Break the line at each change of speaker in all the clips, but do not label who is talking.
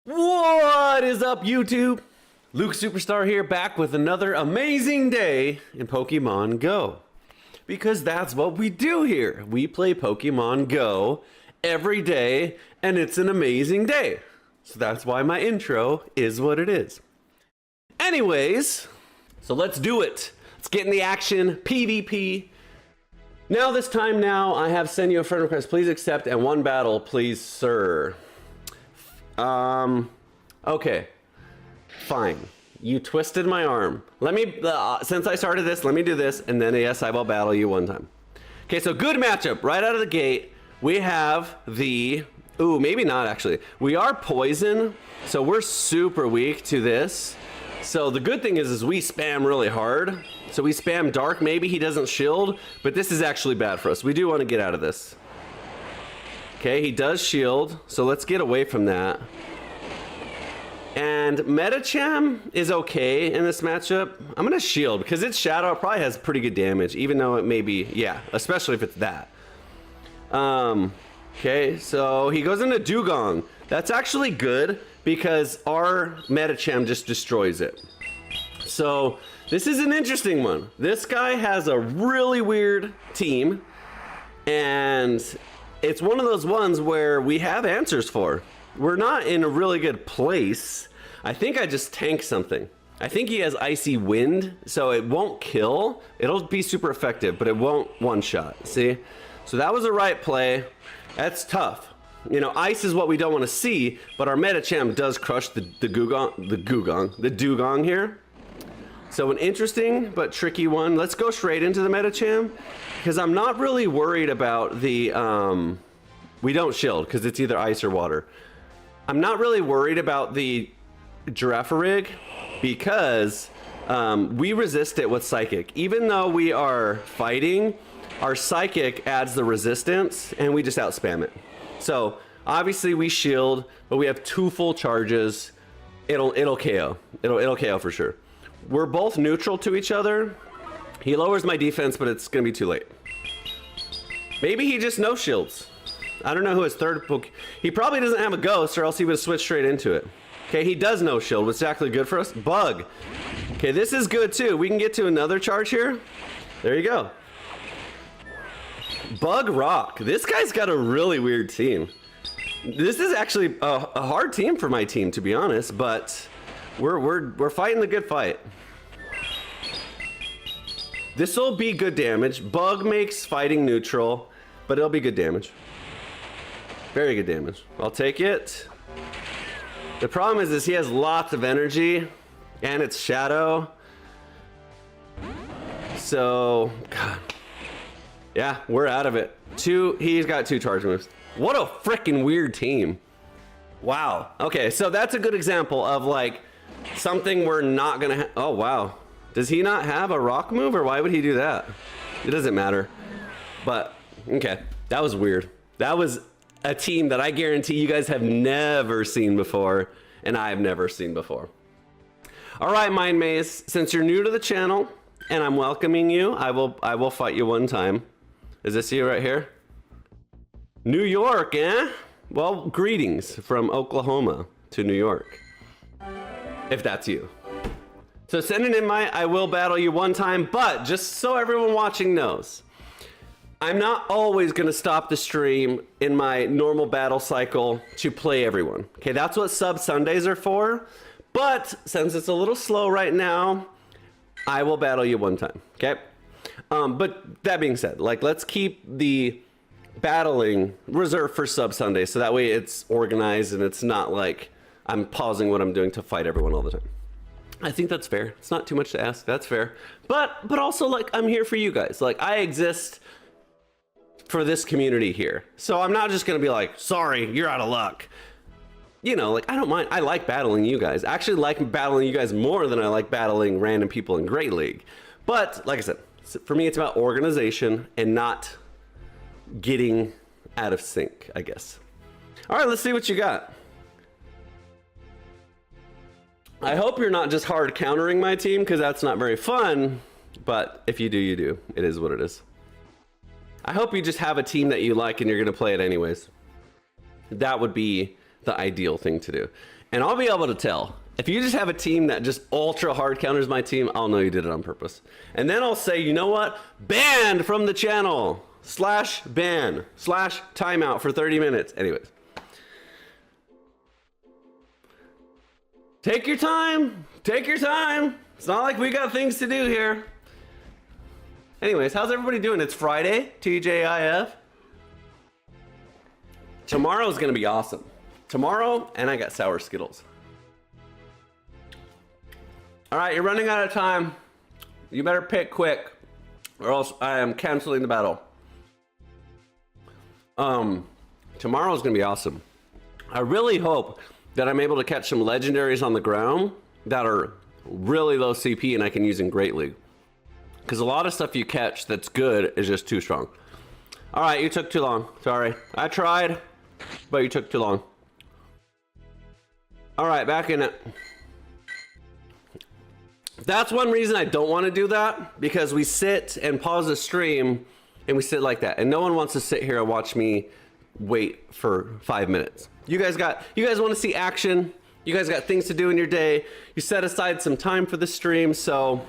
What is up, YouTube? Luke Superstar here, back with another amazing day in Pokemon Go. Because that's what we do here. We play Pokemon Go every day, and it's an amazing day. So that's why my intro is what it is. Anyways, so let's do it. Let's get in the action, PvP. Now this time now, I have sent you a friend request. Please accept, and one battle, please, sir. Okay, fine. You twisted my arm. Let me, since I started this, let me do this, and then yes, I will battle you one time. Okay, so good matchup. Right out of the gate, we have the, ooh, maybe not actually. We are poison, so we're super weak to this. So the good thing is we spam really hard. So we spam dark, maybe he doesn't shield, but this is actually bad for us. We do want to get out of this. Okay, he does shield, so let's get away from that. And Medicham is okay in this matchup. I'm gonna shield because its shadow probably has pretty good damage, even though it may be, yeah, especially if it's that. Okay, so he goes into Dugong. That's actually good because our Medicham just destroys it. So this is an interesting one. This guy has a really weird team, and it's one of those ones where we have answers for. We're not in a really good place. I think I just tanked something. I think he has Icy Wind, so it won't kill. It'll be super effective, but it won't one-shot, see? So that was the right play. That's tough. You know, ice is what we don't want to see, but our Medicham does crush the Dugong here. So an interesting but tricky one. Let's go straight into the Medicham, because I'm not really worried about the, we don't shield, because it's either ice or water. I'm not really worried about the Girafarig, because we resist it with Psychic. Even though we are fighting, our Psychic adds the resistance, and we just outspam it. So obviously we shield, but we have 2 full charges. It'll KO. It'll KO for sure. We're both neutral to each other. He lowers my defense, but it's gonna be too late. Maybe he just no shields. I don't know who his third Poke. He probably doesn't have a ghost, or else he would switch straight into it. Okay, he does no shield, which is actually good for us. Bug. Okay, this is good too. We can get to another charge here. There you go. Bug Rock. This guy's got a really weird team. This is actually a hard team for my team, to be honest, but we're fighting the good fight. This will be good damage. Bug makes fighting neutral, but it'll be good damage. Very good damage. I'll take it. The problem is he has lots of energy, and it's shadow. So, God. Yeah, we're out of it. He's got 2 charge moves. What a freaking weird team. Wow. Okay, so that's a good example of like something we're not gonna oh wow. Does he not have a rock move, or why would he do that? It doesn't matter. But okay, that was weird. That was a team that I guarantee you guys have never seen before, and I have never seen before. All right, Mind Maze, since you're new to the channel and I'm welcoming you, I will fight you one time. Is this you right here? New York, eh? Well, greetings from Oklahoma to New York, if that's you. So send an invite. I will battle you one time, but just so everyone watching knows, I'm not always going to stop the stream in my normal battle cycle to play everyone. Okay, that's what Sub Sundays are for. But since it's a little slow right now, I will battle you one time. Okay. But that being said, like, let's keep the battling reserved for Sub Sunday, so that way it's organized and it's not like I'm pausing what I'm doing to fight everyone all the time. I think that's fair. It's not too much to ask. That's fair. But also, like, I'm here for you guys. Like, I exist for this community here. So I'm not just gonna be like, sorry, you're out of luck. You know, like, I don't mind. I like battling you guys. I actually like battling you guys more than I like battling random people in Great League. But like I said, for me, it's about organization and not getting out of sync, I guess. All right, let's see what you got. I hope you're not just hard countering my team, because that's not very fun. But if you do, you do. It is what it is. I hope you just have a team that you like and you're going to play it anyways. That would be the ideal thing to do. And I'll be able to tell. If you just have a team that just ultra hard counters my team, I'll know you did it on purpose. And then I'll say, you know what? Banned from the channel. /ban /timeout for 30 minutes. Anyways. Take your time. Take your time. It's not like we got things to do here. Anyways, how's everybody doing? It's Friday, TJIF. Tomorrow's gonna be awesome. Tomorrow, and I got sour Skittles. All right, you're running out of time. You better pick quick, or else I am canceling the battle. Tomorrow's gonna be awesome. I really hope that I'm able to catch some legendaries on the ground that are really low CP and I can use in Great League. Because a lot of stuff you catch that's good is just too strong. All right, you took too long. Sorry. I tried, but you took too long. All right, back in it. That's one reason I don't want to do that, because we sit and pause the stream and we sit like that. And no one wants to sit here and watch me wait for 5 minutes. You guys want to see action. You guys got things to do in your day. You set aside some time for the stream, so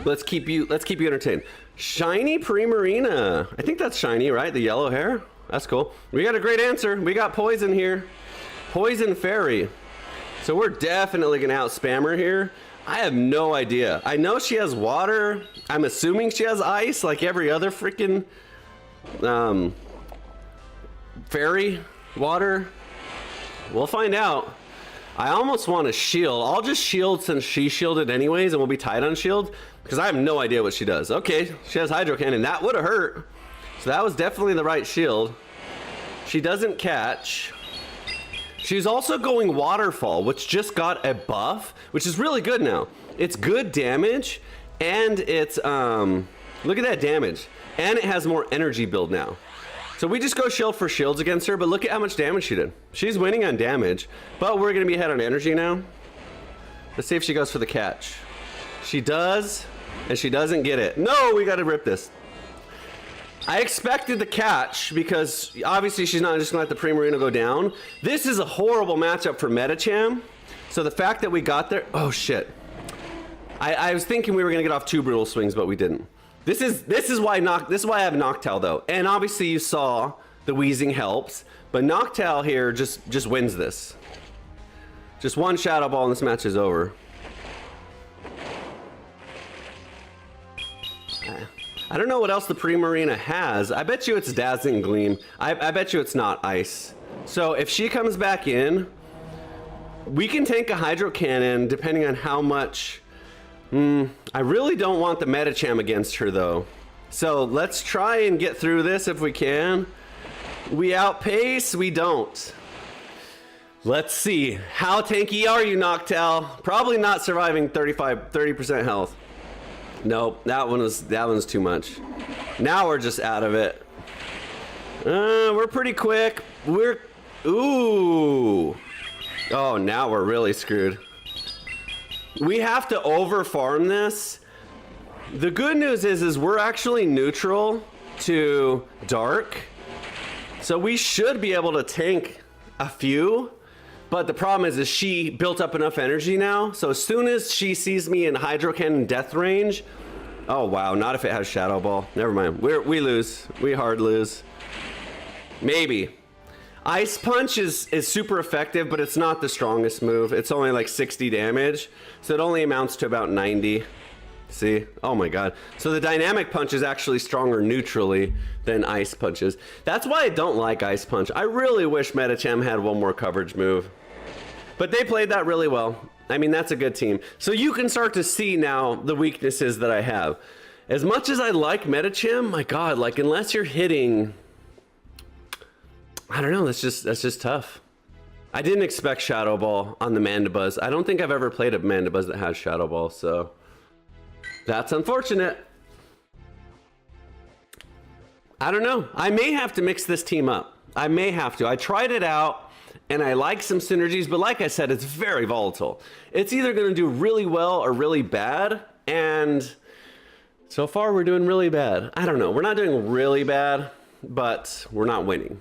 let's keep you entertained. Shiny Primarina. I think that's shiny, right? The yellow hair. That's cool. We got a great answer. We got Poison here. Poison Fairy. So we're definitely gonna out-spam her here. I have no idea. I know she has water. I'm assuming she has ice like every other freaking fairy water. We'll find out. I almost want a shield. I'll just shield since she shielded anyways and we'll be tied on shield because I have no idea what she does. Okay, she has Hydro Cannon. That would have hurt. So that was definitely the right shield. She doesn't catch. She's also going Waterfall, which just got a buff, which is really good now. It's good damage and it's, look at that damage. And it has more energy build now. So we just go shield for shields against her, but look at how much damage she did. She's winning on damage, but we're gonna be ahead on energy now. Let's see if she goes for the catch. She does, and she doesn't get it. No, we gotta rip this. I expected the catch because obviously she's not just gonna let the Primarina go down. This is a horrible matchup for Medicham. So the fact that we got there, oh shit. I was thinking we were gonna get off 2 brutal swings, but we didn't. This is why I have Noctowl though. And obviously you saw the wheezing helps, but Noctowl here just wins this. Just one Shadow Ball and this match is over. I don't know what else the Primarina has. I bet you it's Dazzling Gleam. I bet you it's not Ice. So if she comes back in, we can tank a Hydro Cannon depending on how much. I really don't want the Medicham against her though. So let's try and get through this if we can. We outpace, we don't. Let's see. How tanky are you, Noctowl? Probably not surviving 30% health. Nope, that one's too much. Now we're just out of it. We're pretty quick. Ooh. Oh, now we're really screwed. We have to over farm this. The good news is we're actually neutral to dark. So we should be able to tank a few. But the problem is she built up enough energy now. So as soon as she sees me in Hydro Cannon death range. Oh wow, not if it has Shadow Ball. Never mind. We lose. We hard lose. Maybe. Ice Punch is super effective, but it's not the strongest move. It's only like 60 damage, so it only amounts to about 90. See? Oh my god. So the Dynamic Punch is actually stronger neutrally than Ice Punches. That's why I don't like Ice Punch. I really wish Medicham had one more coverage move. But they played that really well. I mean, that's a good team. So you can start to see now the weaknesses that I have. As much as I like Medicham, my god, like unless you're hitting... I don't know, that's just tough. I didn't expect Shadow Ball on the Mandibuzz. I don't think I've ever played a Mandibuzz that has Shadow Ball, so that's unfortunate. I don't know. I may have to mix this team up. I may have to. I tried it out and I like some synergies, but like I said, it's very volatile. It's either going to do really well or really bad, and so far we're doing really bad. I don't know. We're not doing really bad, but we're not winning.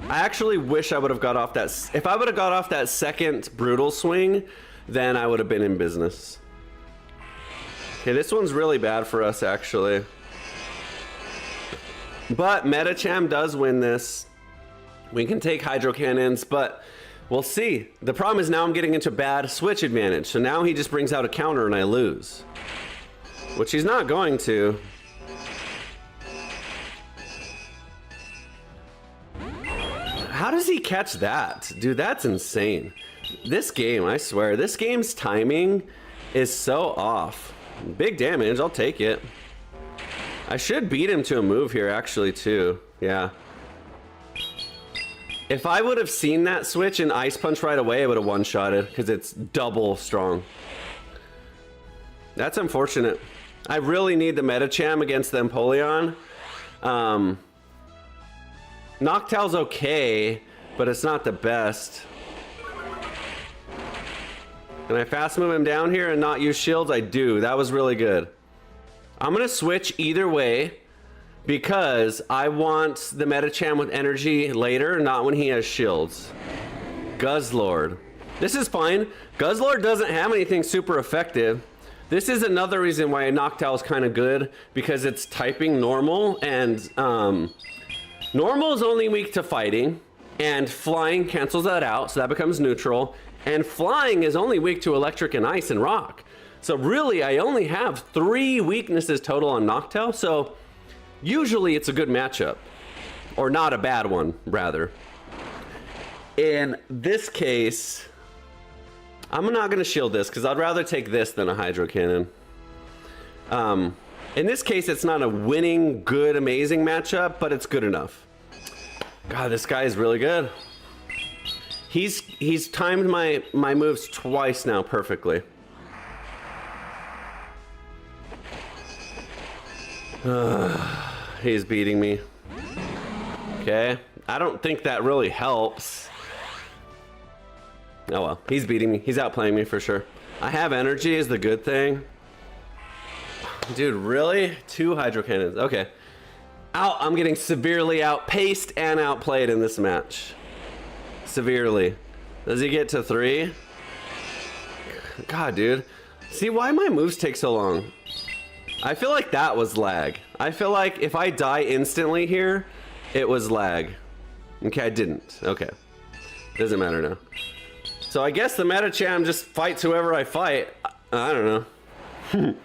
I actually wish I would have got off that. If I would have got off that second brutal swing, then I would have been in business. Okay, this one's really bad for us, actually. But Metacham does win this. We can take Hydro Cannons, but we'll see. The problem is now I'm getting into bad switch advantage. So now he just brings out a counter and I lose. Which he's not going to. How does he catch that? Dude, that's insane. This game, I swear, this game's timing is so off. Big damage, I'll take it. I should beat him to a move here, actually, too. Yeah. If I would have seen that switch and Ice Punch right away, I would have one-shotted, because it's double strong. That's unfortunate. I really need the Metacham against the Empoleon. Noctowl's okay, but it's not the best. Can I fast move him down here and not use shields? I do. That was really good. I'm gonna switch either way because I want the Metacham with energy later, not when he has shields. Guzzlord. This is fine. Guzzlord doesn't have anything super effective. This is another reason why Noctowl is kind of good, because it's typing normal, and normal is only weak to fighting, and flying cancels that out, so that becomes neutral, and flying is only weak to electric and ice and rock. So really, I only have 3 weaknesses total on Noctowl, so usually it's a good matchup, or not a bad one, rather. In this case, I'm not going to shield this, because I'd rather take this than a Hydro Cannon. In this case, it's not a winning, good, amazing matchup, but it's good enough. God, this guy is really good. He's timed my moves twice now perfectly. He's beating me. Okay. I don't think that really helps. Oh well, he's beating me. He's outplaying me for sure. I have energy is the good thing. Dude, really? 2 Hydro Cannons. Okay. I'm getting severely outpaced and outplayed in this match. Severely. Does he get to 3? God, dude. See, why my moves take so long? I feel like that was lag. I feel like if I die instantly here, it was lag. Okay, I didn't. Okay. Doesn't matter now. So I guess the Metacham just fights whoever I fight. I don't know.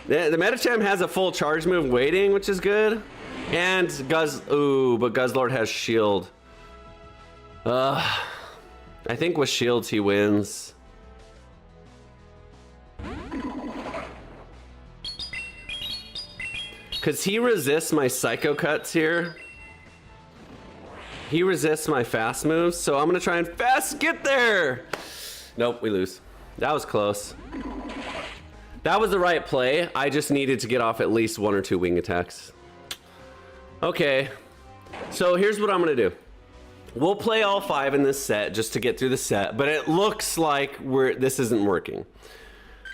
The Metacham has a full charge move waiting, which is good. And ooh, but Guzzlord has shield. I think with shields he wins. Cause he resists my Psycho Cuts here. He resists my fast moves, so I'm gonna try and fast get there. Nope, we lose. That was close. That was the right play. I just needed to get off at least 1 or 2 wing attacks. Okay, so here's what I'm gonna do. We'll play all 5 in this set just to get through the set, but it looks like this isn't working.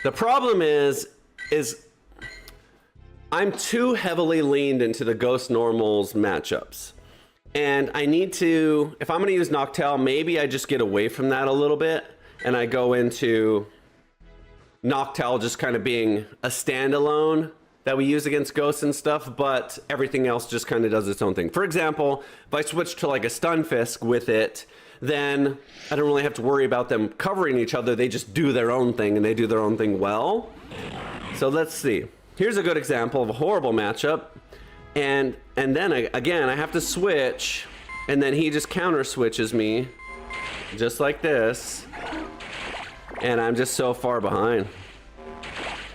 The problem is I'm too heavily leaned into the Ghost Normals matchups. And I need to, if I'm gonna use Noctowl, maybe I just get away from that a little bit and I go into Noctowl just kind of being a standalone that we use against ghosts and stuff, but everything else just kind of does its own thing. For example, if I switch to like a Stunfisk with it, then I don't really have to worry about them covering each other. They just do their own thing and they do their own thing well. So let's see. Here's a good example of a horrible matchup. And then again, I have to switch, and then he just counter switches me just like this. And I'm just so far behind.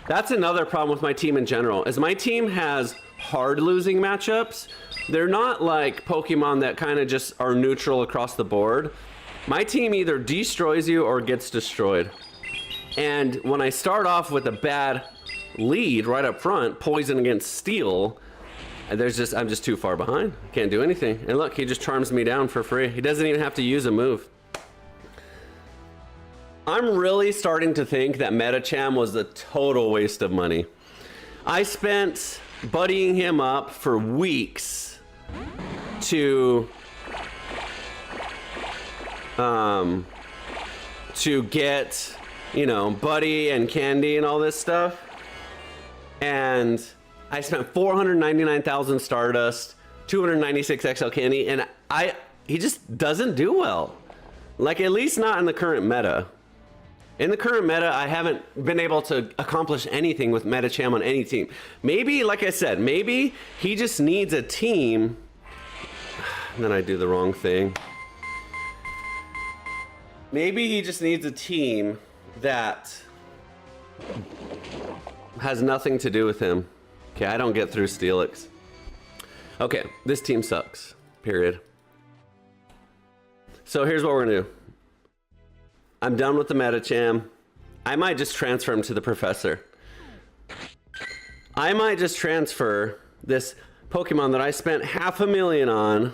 That's another problem with my team in general, is my team has hard losing matchups. They're not like Pokemon that kind of just are neutral across the board. My team either destroys you or gets destroyed. And when I start off with a bad lead right up front, poison against steel, I'm just too far behind. Can't do anything. And look, he just charms me down for free. He doesn't even have to use a move. I'm really starting to think that Metacham was a total waste of money. I spent buddying him up for weeks to to get, you know, Buddy and Candy and all this stuff. And I spent 499,000 Stardust, 296 XL Candy, and he just doesn't do well. Like, at least not in the current meta. In the current meta, I haven't been able to accomplish anything with Metacham on any team. Maybe, like I said, maybe he just needs a team. And then I do the wrong thing. Maybe he just needs a team that has nothing to do with him. Okay, I don't get through Steelix. Okay, this team sucks. Period. So here's what we're gonna do. I'm done with the Metacham. I might just transfer him to the Professor. I might just transfer this Pokemon that I spent $500,000 on.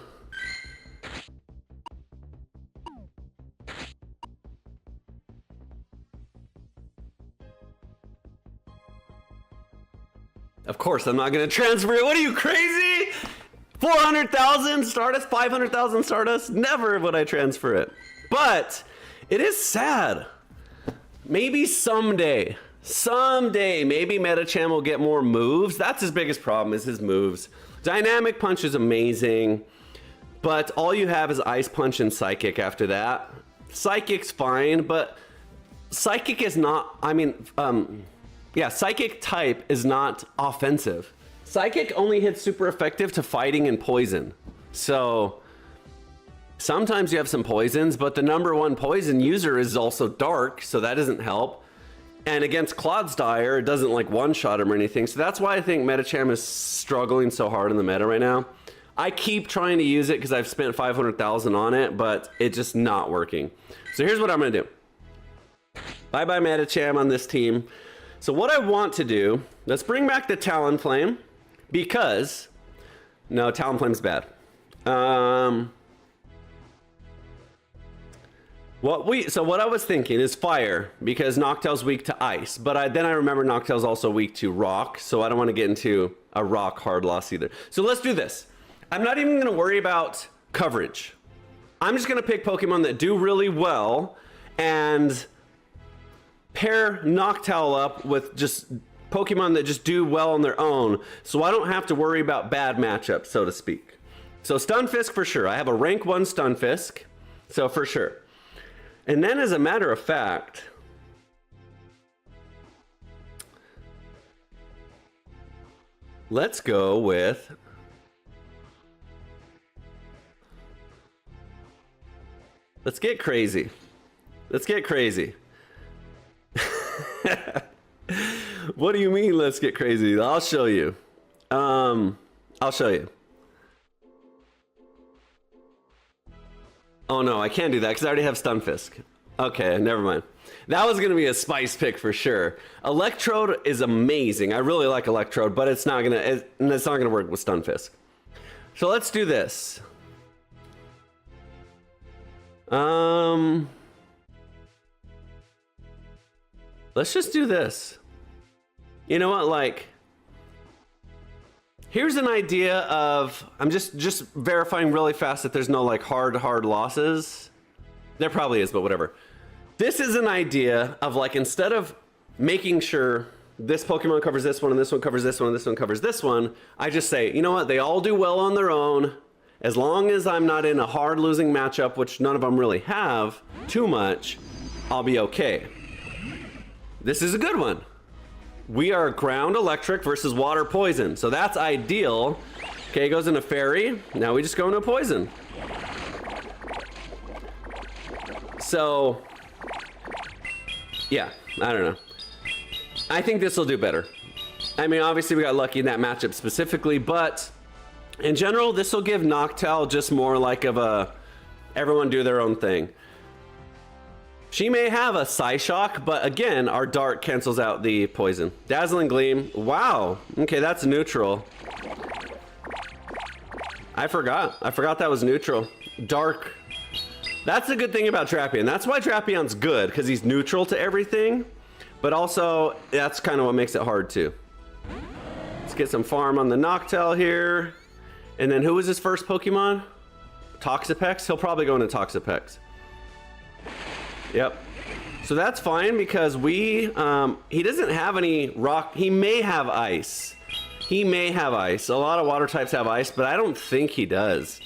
Of course, I'm not gonna transfer it. What are you, crazy? 400,000 Stardust, 500,000 Stardust? Never would I transfer it. But it is sad. Maybe someday, maybe Metacham will get more moves. That's his biggest problem, is his moves. Dynamic Punch is amazing, but all you have is Ice Punch and Psychic after that. Psychic's fine, but Psychic is not, yeah, Psychic type is not offensive. Psychic only hits super effective to fighting and poison. So sometimes you have some poisons, but the #1 poison user is also Dark, so that doesn't help. And against Clodsire, it doesn't like one-shot him or anything. So that's why I think Metacham is struggling so hard in the meta right now. I keep trying to use it because I've spent 500,000 on it, but it's just not working. So here's what I'm gonna do. Bye-bye Metacham on this team. So what I want to do, let's bring back the Talonflame, because, no, Talonflame's bad. What I was thinking is Fire, because Noctowl's weak to Ice, but then I remember Noctowl's also weak to Rock, so I don't want to get into a Rock hard loss either. So let's do this. I'm not even going to worry about coverage. I'm just going to pick Pokemon that do really well and pair Noctowl up with just Pokemon that just do well on their own, so I don't have to worry about bad matchups, so to speak. So Stunfisk for sure. I have a rank 1 Stunfisk, so for sure. And then as a matter of fact, let's go with, let's get crazy. Let's get crazy. What do you mean, let's get crazy? I'll show you. I'll show you. Oh no, I can't do that because I already have Stunfisk. Okay, never mind. That was gonna be a spice pick for sure. Electrode is amazing. I really like Electrode, but it's not gonna work with Stunfisk. So let's do this. Let's just do this. You know what, like, here's an idea of, I'm just verifying really fast that there's no like hard losses. There probably is, but whatever. This is an idea of like, instead of making sure this Pokemon covers this one and this one covers this one and this one covers this one, I just say, you know what, they all do well on their own. As long as I'm not in a hard losing matchup, which none of them really have too much, I'll be okay. This is a good one. We are ground electric versus water poison. So that's ideal. Okay, it goes into fairy. Now we just go into poison. So, yeah, I don't know. I think this will do better. I mean, obviously we got lucky in that matchup specifically, but in general, this will give Noctowl just more like of a, everyone do their own thing. She may have a Psyshock, but again, our Dark cancels out the poison. Dazzling Gleam, wow. Okay, that's neutral. I forgot that was neutral. Dark, that's the good thing about Drapion. That's why Drapion's good, because he's neutral to everything, but also that's kind of what makes it hard too. Let's get some farm on the Noctowl here. And then who was his first Pokemon? Toxapex? He'll probably go into Toxapex. Yep. So that's fine because he doesn't have any rock. He may have ice. He may have ice. A lot of water types have ice, but I don't think he does.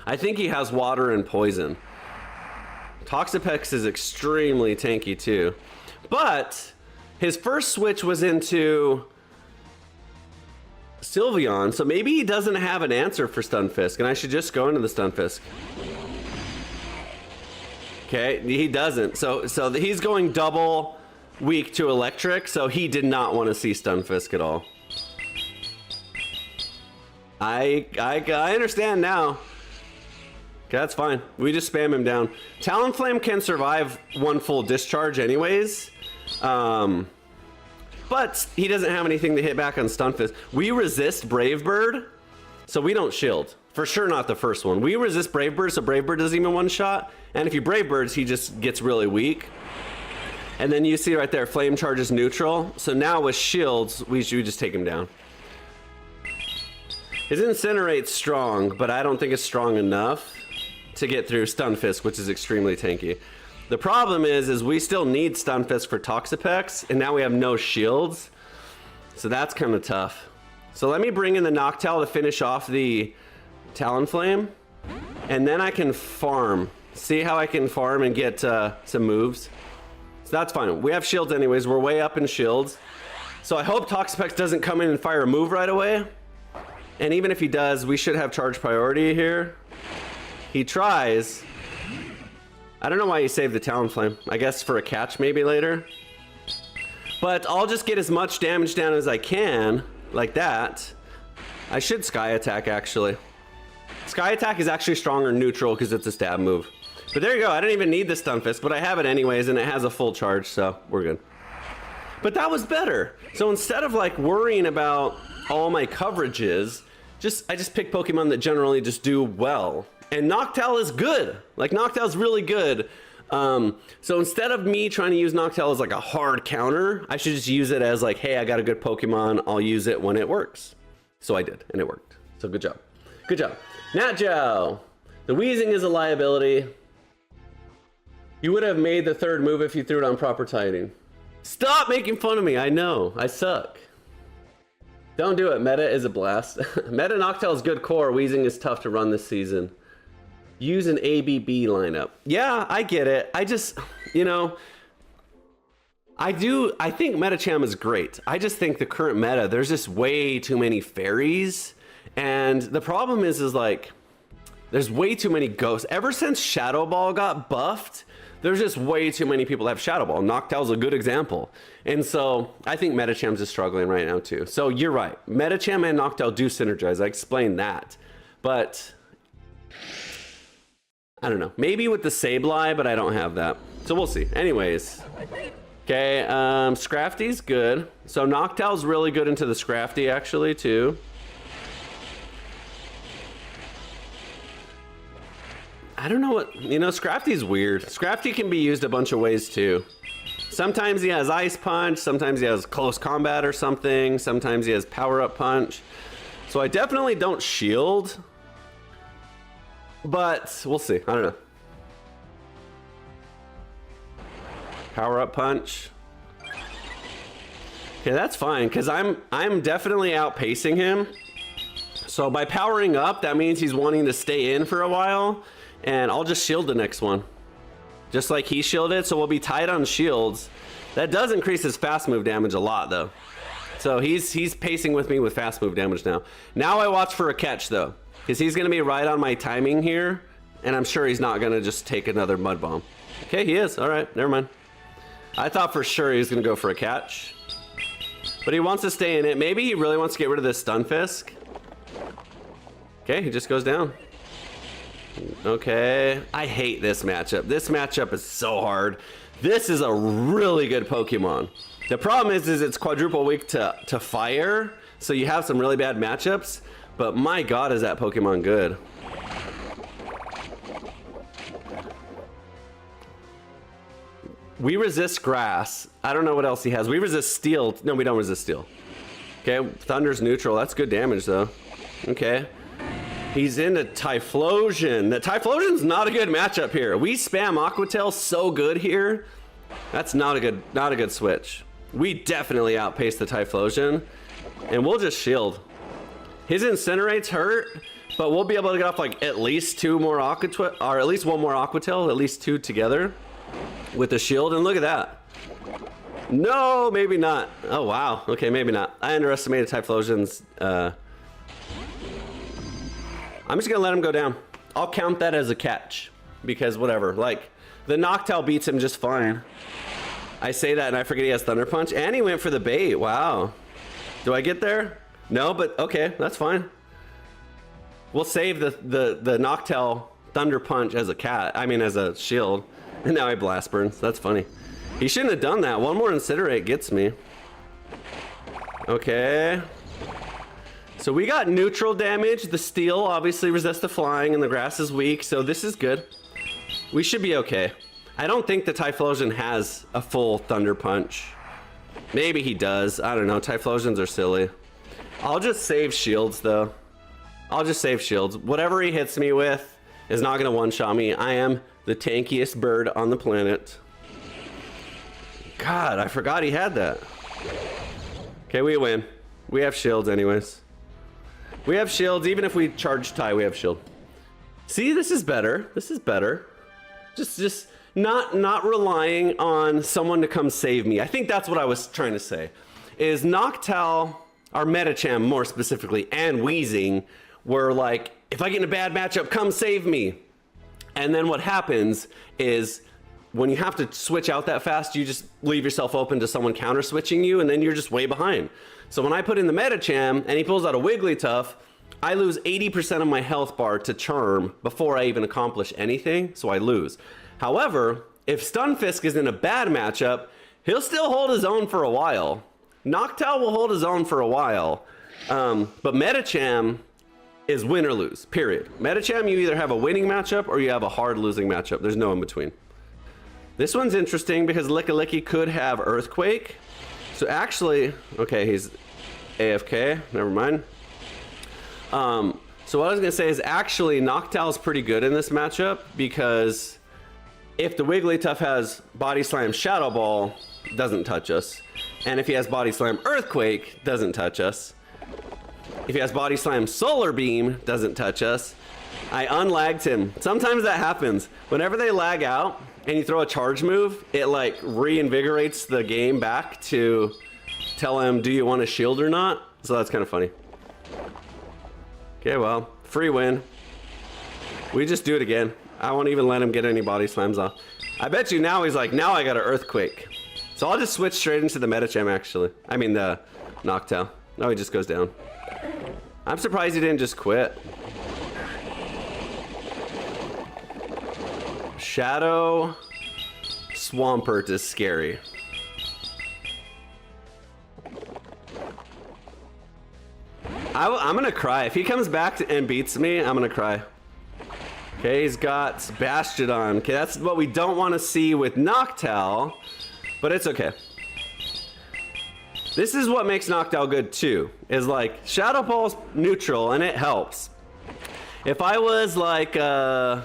I think he has water and poison. Toxapex is extremely tanky too. But his first switch was into Sylveon, so maybe he doesn't have an answer for Stunfisk, and I should just go into the Stunfisk. Okay, he doesn't. So he's going double weak to electric, so he did not want to see Stunfisk at all. I understand now. Okay, that's fine. We just spam him down. Talonflame can survive one full discharge anyways. But he doesn't have anything to hit back on Stunfisk. We resist Brave Bird, so we don't shield. For sure not the first one. We resist Brave Bird, so Brave Bird doesn't even one-shot. And if you Brave Birds, he just gets really weak. And then you see right there, Flame Charge is neutral. So now with shields, we should just take him down. His Incinerate's strong, but I don't think it's strong enough to get through Stunfisk, which is extremely tanky. The problem is we still need Stunfisk for Toxapex, and now we have no shields. So that's kind of tough. So let me bring in the Noctowl to finish off the Talonflame, and then I can farm. See how I can farm and get some moves. So that's fine. We have shields anyways. We're way up in shields. So I hope Toxapex doesn't come in and fire a move right away. And even if he does, we should have charge priority here. He tries. I don't know why he saved the Talonflame. I guess for a catch maybe later. But I'll just get as much damage down as I can, like that. I should Sky Attack actually. Sky Attack is actually stronger neutral because it's a stab move. But there you go. I don't even need the Stunfisk, but I have it anyways, and it has a full charge, so we're good. But that was better. So instead of like worrying about all my coverages, I just pick Pokemon that generally just do well. And Noctowl is good. Like, Noctowl's really good. So instead of me trying to use Noctowl as like a hard counter, I should just use it as like, hey, I got a good Pokemon. I'll use it when it works. So I did, and it worked. So good job. Good job. Natjow. The Weezing is a liability. You would have made the third move if you threw it on proper tiding. Stop making fun of me. I know. I suck. Don't do it. Meta is a blast. Meta Noctowl is good core. Weezing is tough to run this season. Use an ABB lineup. Yeah, I get it. I just, you know, I think Metacham is great. I just think the current meta, there's just way too many fairies. And the problem is like, there's way too many ghosts. Ever since Shadow Ball got buffed, there's just way too many people that have Shadow Ball. Noctowl's a good example. And so I think Metacham's just struggling right now too. So you're right. Metacham and Noctowl do synergize. I explained that. But I don't know. Maybe with the Sableye, but I don't have that. So we'll see. Anyways. Okay, Scrafty's good. So Noctowl's really good into the Scrafty actually too. I don't know what, you know, Scrafty's weird. Scrafty can be used a bunch of ways too. Sometimes he has Ice Punch, sometimes he has Close Combat or something, sometimes he has Power Up Punch. So I definitely don't shield, but we'll see. I don't know. Power Up Punch. Okay, that's fine, because I'm definitely outpacing him. So by powering up, that means he's wanting to stay in for a while. And I'll just shield the next one. Just like he shielded, so we'll be tied on shields. That does increase his fast move damage a lot though. So he's pacing with me with fast move damage now. Now I watch for a catch though. Because he's gonna be right on my timing here. And I'm sure he's not gonna just take another Mud Bomb. Okay, he is, all right, never mind. I thought for sure he was gonna go for a catch. But he wants to stay in it. Maybe he really wants to get rid of this Stunfisk. Okay, he just goes down. Okay, I hate this matchup. This matchup is so hard. This is a really good Pokemon. The problem is it's quadruple weak to fire, so you have some really bad matchups, but my god is that Pokemon good. We resist grass. I don't know what else he has. We resist steel. No, we don't resist steel. Okay, Thunder's neutral. That's good damage though. Okay. He's into Typhlosion. The Typhlosion's not a good matchup here. We spam Aqua Tail so good here. That's not a good switch. We definitely outpace the Typhlosion, and we'll just shield. His Incinerate's hurt, but we'll be able to get off like at least two more or at least one more Aqua Tail, at least two together with the shield. And look at that. No, maybe not. Oh wow. Okay, maybe not. I underestimated Typhlosion's. I'm just gonna let him go down. I'll count that as a catch because whatever. Like the Noctowl beats him just fine. I say that and I forget he has Thunder Punch, and he went for the bait. Wow. Do I get there? No, but okay, that's fine. We'll save the Noctowl Thunder Punch as a as a shield. And now he Blast Burns. That's funny. He shouldn't have done that. One more Incinerate gets me. Okay. So we got neutral damage. The steel obviously resists the flying and the grass is weak, so this is good. We should be okay. I don't think the Typhlosion has a full Thunder Punch. Maybe he does. I don't know. Typhlosions are silly. I'll just save shields though. I'll just save shields. Whatever he hits me with is not gonna one-shot me. I am the tankiest bird on the planet. God, I forgot he had that. Okay, we win. We have shields anyways. We have shields. Even if we charge Ty, we have shield. See, this is better. This is better. Just not relying on someone to come save me. I think that's what I was trying to say. Is Noctowl, our Medicham more specifically, and Weezing were like, if I get in a bad matchup, come save me. And then what happens is when you have to switch out that fast, you just leave yourself open to someone counter switching you, and then you're just way behind. So when I put in the Medicham and he pulls out a Wigglytuff, I lose 80% of my health bar to Charm before I even accomplish anything, so I lose. However, if Stunfisk is in a bad matchup, he'll still hold his own for a while. Noctowl will hold his own for a while, but Medicham is win or lose, period. Medicham, you either have a winning matchup or you have a hard losing matchup. There's no in between. This one's interesting because Lickilicky could have Earthquake. So actually, okay, he's AFK, never mind. So what I was gonna say is actually Noctowl's pretty good in this matchup because if the Wigglytuff has Body Slam Shadow Ball, doesn't touch us. And if he has Body Slam Earthquake, doesn't touch us. If he has Body Slam Solar Beam, doesn't touch us. I unlagged him. Sometimes that happens. Whenever they lag out and you throw a charge move, it like reinvigorates the game back to tell him, do you want a shield or not? So that's kind of funny. Okay, well, free win. We just do it again. I won't even let him get any body slams off. I bet you now he's like, now I got an Earthquake. So I'll just switch straight into the Medicham actually. I mean the Noctowl. No, he just goes down. I'm surprised he didn't just quit. Shadow Swampert is scary. I'm gonna cry. If he comes back and beats me, I'm gonna cry. Okay, he's got Bastiodon. Okay, that's what we don't want to see with Noctowl, but it's okay. This is what makes Noctowl good too, is like Shadow Ball's neutral and it helps. If I was like, I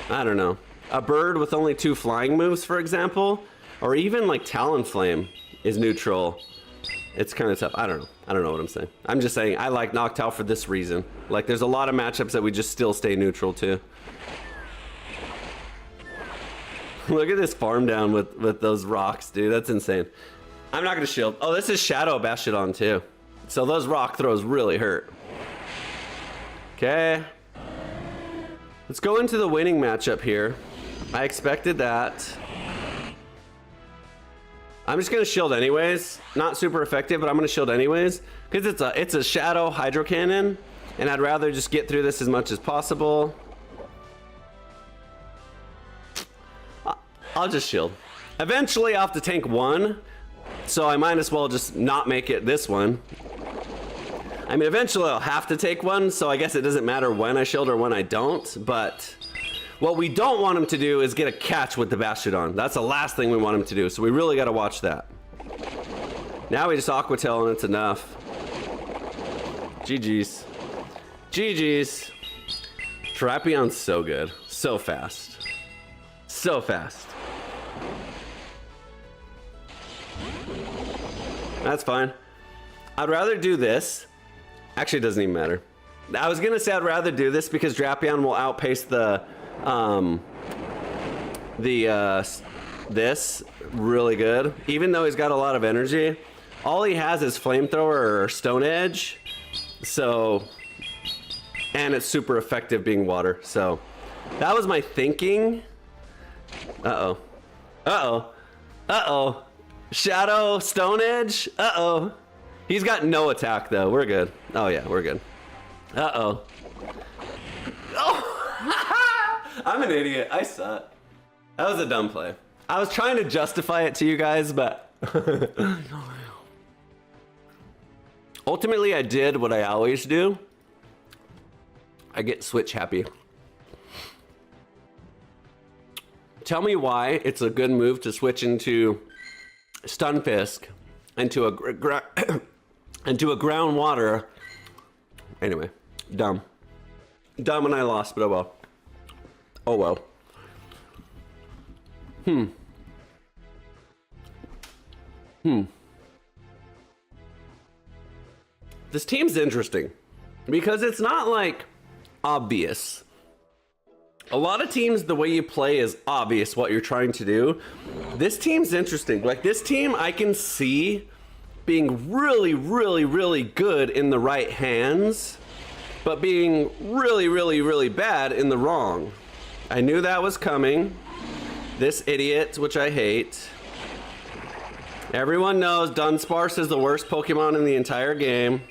don't know, a bird with only 2 flying moves, for example, or even like Talonflame is neutral, it's kind of tough. I don't know what I'm saying. I'm just saying I like Noctowl for this reason. Like there's a lot of matchups that we just still stay neutral to. Look at this farm down with those rocks, dude. That's insane. I'm not gonna shield. Oh, this is Shadow Bastiodon too. So those rock throws really hurt. Okay. Let's go into the winning matchup here. I expected that. I'm just gonna shield anyways. Not super effective, but I'm gonna shield anyways because it's a Shadow Hydro Cannon, and I'd rather just get through this as much as possible. I'll just shield. Eventually, I'll have to tank 1, so I might as well just not make it this one. I mean, eventually I'll have to take 1, so I guess it doesn't matter when I shield or when I don't, but what we don't want him to do is get a catch with the Bastiodon. That's the last thing we want him to do, so we really got to watch that. Now we just Aqua Tail and it's enough. GG's. GG's. Drappion's so good. So fast. So fast. That's fine. I'd rather do this. Actually, it doesn't even matter. I was gonna say I'd rather do this because Drapion will outpace this really good. Even though he's got a lot of energy, all he has is Flamethrower or Stone Edge. So, and it's super effective being water. So, that was my thinking. Uh-oh. Uh-oh. Uh-oh. Shadow, Stone Edge. Uh-oh. He's got no attack though. We're good. Oh yeah, we're good. Uh-oh. Oh! I'm an idiot. I suck. That was a dumb play. I was trying to justify it to you guys, but ultimately I did what I always do. I get switch happy. Tell me why it's a good move to switch into Stunfisk into a ground water. Anyway, dumb. Dumb and I lost, but oh well. Oh well. This team's interesting because it's not like obvious. A lot of teams, the way you play is obvious what you're trying to do. This team's interesting. Like this team, I can see being really, really, really good in the right hands, but being really, really, really bad in the wrong. I knew that was coming. This idiot, which I hate. Everyone knows Dunsparce is the worst Pokemon in the entire game.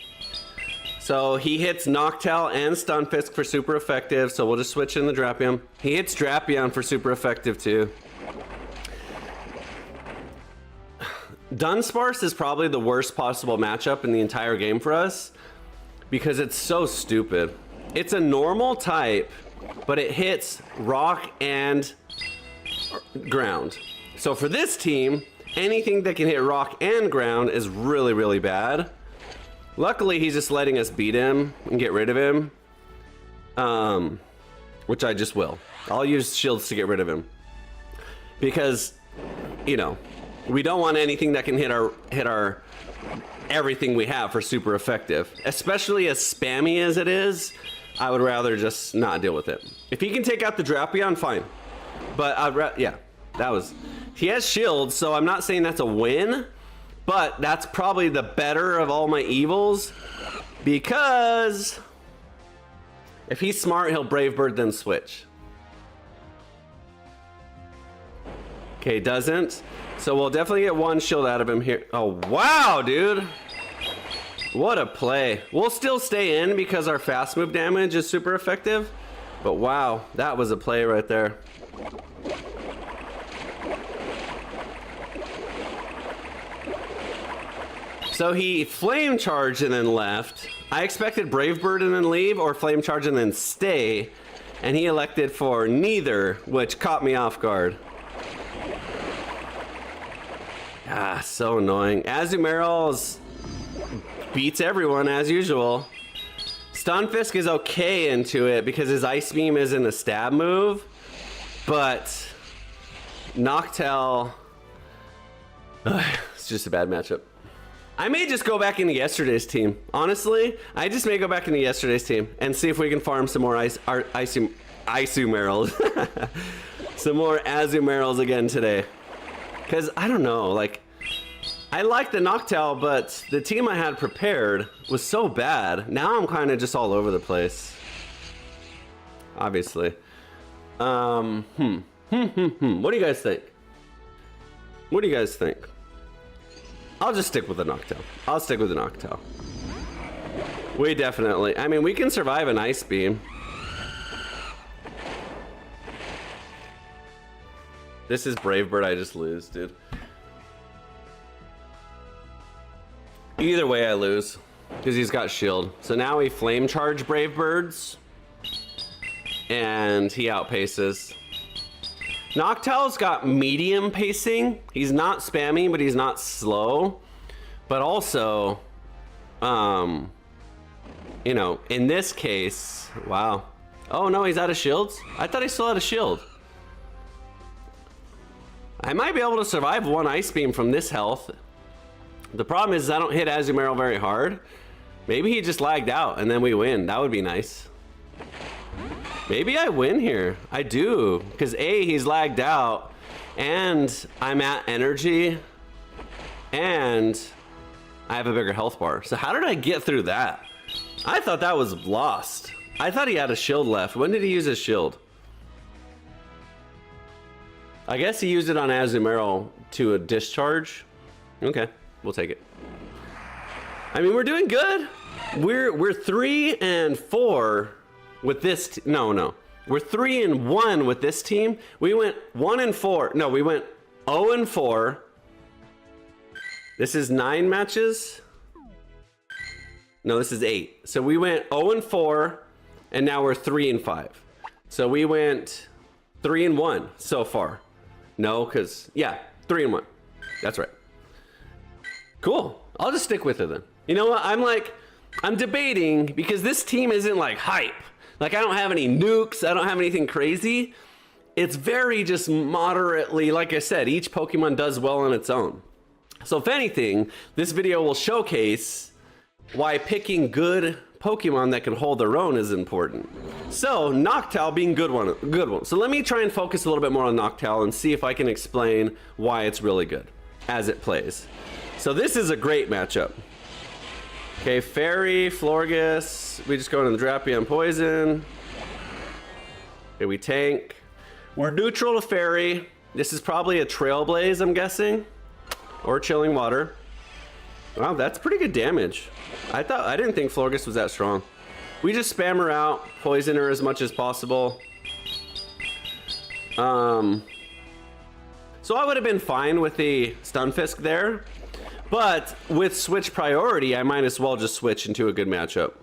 So he hits Noctowl and Stunfisk for super effective, so we'll just switch in the Drapion. He hits Drapion for super effective too. Dunsparce is probably the worst possible matchup in the entire game for us because it's so stupid. It's a normal type, but it hits rock and ground. So for this team, anything that can hit rock and ground is really, really bad. Luckily, he's just letting us beat him and get rid of him, which I just will. I'll use shields to get rid of him because, you know, we don't want anything that can hit our everything we have for super effective, especially as spammy as it is. I would rather just not deal with it. If he can take out the Drapion, fine. But yeah, he has shields, so I'm not saying that's a win. But that's probably the better of all my evils because if he's smart, he'll Brave Bird then switch. Okay, doesn't. So we'll definitely get one shield out of him here. Oh, wow, dude. What a play. We'll still stay in because our fast move damage is super effective. But wow, that was a play right there. So he flame charged and then left. I expected Brave Bird and then leave or flame charge and then stay. And he elected for neither, which caught me off guard. Ah, so annoying. Azumarill beats everyone as usual. Stunfisk is okay into it because his Ice Beam isn't a stab move. But Noctowl, it's just a bad matchup. I may just go back into yesterday's team. Honestly, I just may go back into yesterday's team and see if we can farm some more Isumarils. Some more Azumarils again today. Because, I don't know, like, I like the Noctowl, but the team I had prepared was so bad. Now I'm kind of just all over the place. Obviously. What do you guys think? What do you guys think? I'll just stick with the Noctowl. I'll stick with the Noctowl. We definitely, I mean, we can survive an Ice Beam. This is Brave Bird, I just lose, dude. Either way, I lose. Because he's got shield. So now we flame charge Brave Birds. And he outpaces. Noctowl's got medium pacing. He's not spammy, but he's not slow. But also, you know, in this case, wow. Oh no, he's out of shields? I thought he still had a shield. I might be able to survive one Ice Beam from this health. The problem is I don't hit Azumarill very hard. Maybe he just lagged out and then we win. That would be nice. Maybe I win here. I do, because A, he's lagged out, and I'm at energy, and I have a bigger health bar. So how did I get through that? I thought that was lost. I thought he had a shield left. When did he use his shield? I guess he used it on Azumarill to a discharge. Okay, we'll take it. I mean, we're doing good. We're 3 and 4 with this. No. We're 3 and 1 with this team. We went 1 and 4. No, we went 0 and 4. This is 9 matches. No, this is 8. So we went 0 and 4, and now we're 3 and 5. So we went 3 and 1 so far. No, because, yeah, 3 and 1. That's right. Cool. I'll just stick with it then. You know what? I'm debating because this team isn't like hype. Like, I don't have any nukes. I don't have anything crazy. It's very just moderately, like I said, each Pokemon does well on its own. So if anything, this video will showcase why picking good Pokemon that can hold their own is important. So Noctowl being good one. So let me try and focus a little bit more on Noctowl and see if I can explain why it's really good as it plays. So this is a great matchup. Okay, Fairy, Florges. We just go into the Drapion Poison. Okay, we tank. We're neutral to Fairy. This is probably a Trailblaze, I'm guessing, or Chilling Water. Wow, that's pretty good damage. I didn't think Florges was that strong. We just spam her out, poison her as much as possible. So I would have been fine with the Stunfisk there, but with switch priority, I might as well just switch into a good matchup.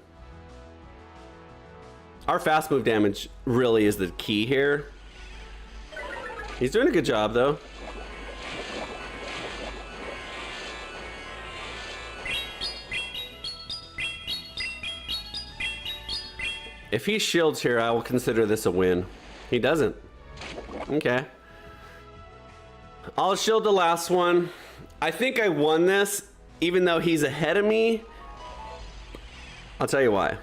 Our fast move damage really is the key here. He's doing a good job though. If he shields here, I will consider this a win. He doesn't. Okay. I'll shield the last one. I think I won this, even though he's ahead of me. I'll tell you why.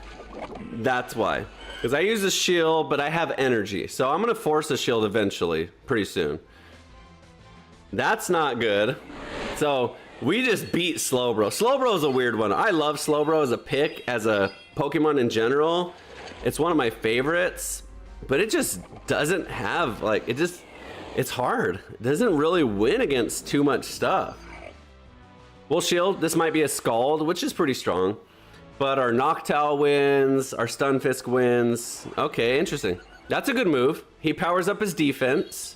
That's why. Because I use a shield, but I have energy. So I'm going to force a shield eventually, pretty soon. That's not good. So we just beat Slowbro. Slowbro is a weird one. I love Slowbro as a pick, as a Pokemon in general. It's one of my favorites, but it just doesn't have, like, it's hard. It doesn't really win against too much stuff. We'll shield. This might be a Scald, which is pretty strong, but our Noctowl wins, our Stunfisk wins. Okay, interesting. That's a good move. He powers up his defense.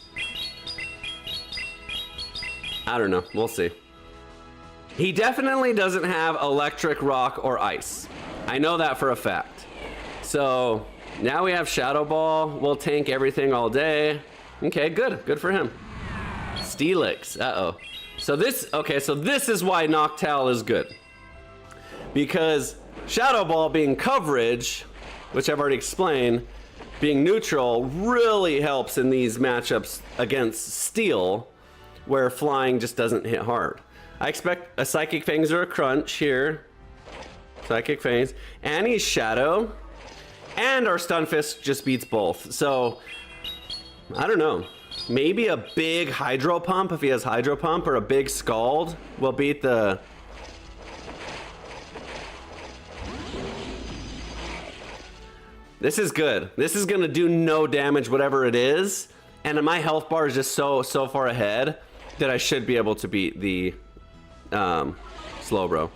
I don't know. We'll see. He definitely doesn't have Electric, Rock, or Ice. I know that for a fact. So now we have Shadow Ball. We'll tank everything all day. Okay, good. Good for him. Steelix. Uh-oh. So this is why Noctowl is good. Because Shadow Ball being coverage, which I've already explained, being neutral really helps in these matchups against Steel, where flying just doesn't hit hard. I expect a Psychic Fangs or a Crunch here. Psychic Fangs. And he's Shadow. And our Stunfisk just beats both. So, I don't know. Maybe a big Hydro Pump, if he has Hydro Pump, or a big Scald will beat the... This is good. This is going to do no damage, whatever it is. And my health bar is just so far ahead that I should be able to beat the Slowbro.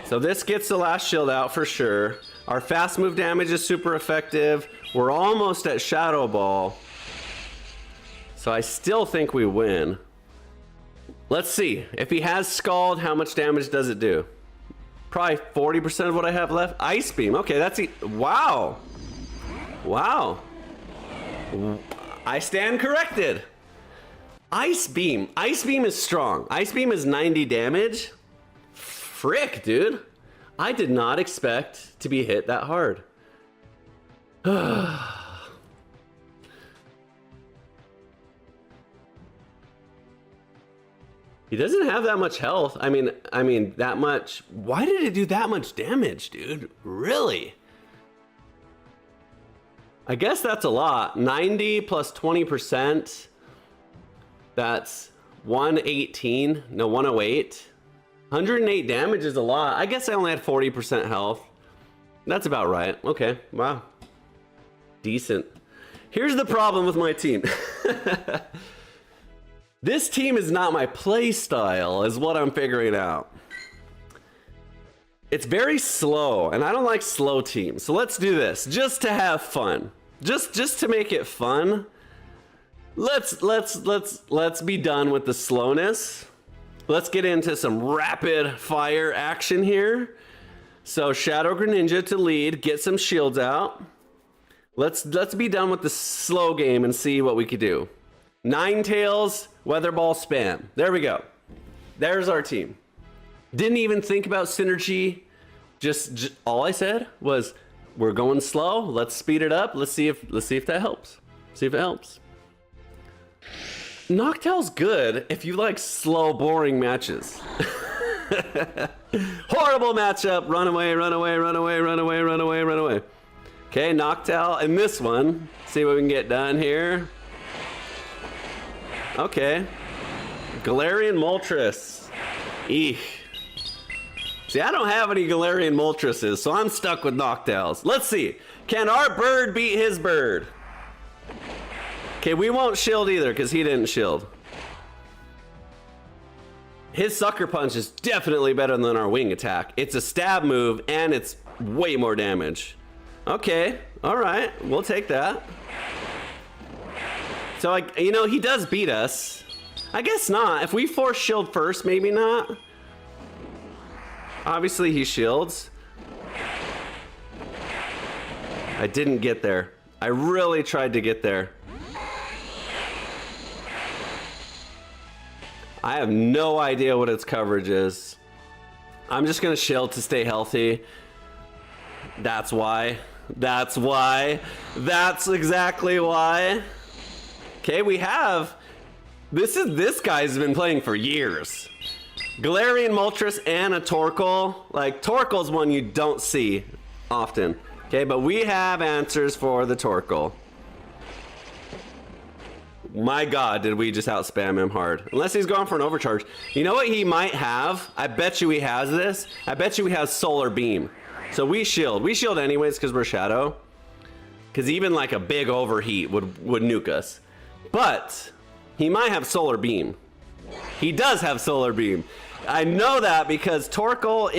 So this gets the last shield out for sure. Our fast move damage is super effective. We're almost at Shadow Ball. So I still think we win. Let's see. If he has Scald, how much damage does it do? Probably 40% of what I have left. Ice Beam. Okay, that's... Wow. Wow. I stand corrected. Ice Beam. Ice Beam is strong. Ice Beam is 90 damage. Frick, dude. I did not expect to be hit that hard. He doesn't have that much health. I mean that much. Why did it do that much damage, dude? Really? I guess that's a lot. 90 plus 20%. That's 118. No, 108. 108 damage is a lot. I guess I only had 40% health. That's about right. Okay, wow. Decent. Here's the problem with my team. This team is not my play style, is what I'm figuring out. It's very slow, and I don't like slow teams. So let's do this, just to have fun. Just to make it fun. Let's be done with the slowness. Let's get into some rapid fire action here. So Shadow Greninja to lead, get some shields out. Let's be done with the slow game and see what we could do. Ninetales, Weather Ball spam. There we go. There's our team. Didn't even think about synergy. Just all I said was, we're going slow. Let's speed it up. Let's see if that helps. See if it helps. Noctow's good if you like slow, boring matches. Horrible matchup. Run away, run away, run away, run away, run away, run away. Okay, Noctowl in this one. See what we can get done here. Okay. Galarian Moltres. Eek. See, I don't have any Galarian Moltreses, so I'm stuck with Noctowls. Let's see. Can our bird beat his bird? Okay, we won't shield either because he didn't shield. His Sucker Punch is definitely better than our Wing Attack. It's a stab move and it's way more damage. Okay, all right, we'll take that. So, like, you know, he does beat us. I guess not. If we force shield first, maybe not. Obviously, he shields. I didn't get there. I really tried to get there. I have no idea what its coverage is. I'm just gonna shield to stay healthy. That's why. That's why. That's exactly why. Okay, we have... This guy's been playing for years. Galarian Moltres and a Torkoal. Like, Torkoal's one you don't see often. Okay, but we have answers for the Torkoal. My God, did we just outspam him hard. Unless he's going for an overcharge. You know what he might have? I bet you he has this. I bet you he has Solar Beam. So we shield. We shield anyways because we're Shadow. Because even like a big overheat would nuke us. But he might have Solar Beam. He does have Solar Beam. I know that because Torkoal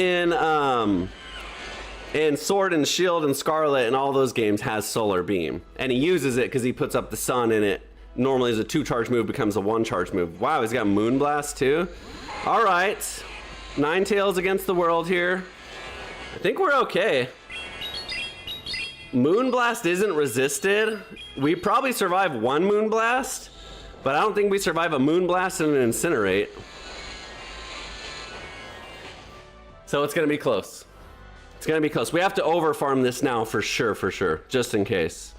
in Sword and Shield and Scarlet and all those games has Solar Beam. And he uses it because he puts up the sun in it. Normally as a 2-charge move becomes a 1-charge move. Wow, he's got Moonblast too. All right, Ninetales against the world here. I think we're okay. Moonblast isn't resisted. We probably survive one Moonblast, but I don't think we survive a Moonblast and an Incinerate. So it's gonna be close. It's gonna be close. We have to overfarm this now for sure, just in case.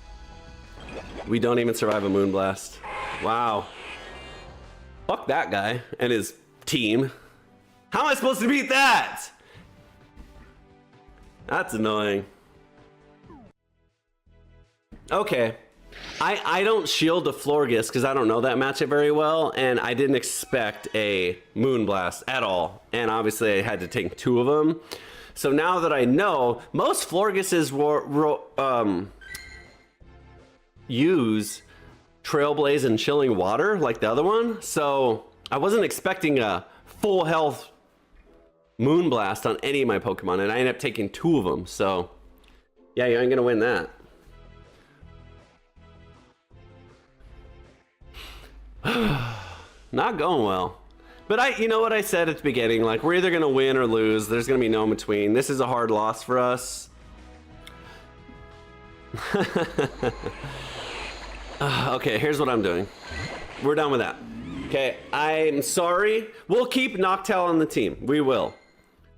We don't even survive a Moonblast. Wow. Fuck that guy and his team. How am I supposed to beat that? That's annoying. Okay. I don't shield the Florges because I don't know that matchup very well, and I didn't expect a Moonblast at all. And obviously I had to take 2 of them. So now that I know, most Florgeses use Trailblaze and Chilling Water like the other one. So I wasn't expecting a full health Moonblast on any of my Pokemon, and I ended up taking 2 of them. So yeah, you ain't gonna win that. Not going well. But you know what I said at the beginning, like, we're either gonna win or lose. There's gonna be no in between. This is a hard loss for us. Okay, here's what I'm doing. We're done with that. Okay, I'm sorry. We'll keep Noctowl on the team. We will.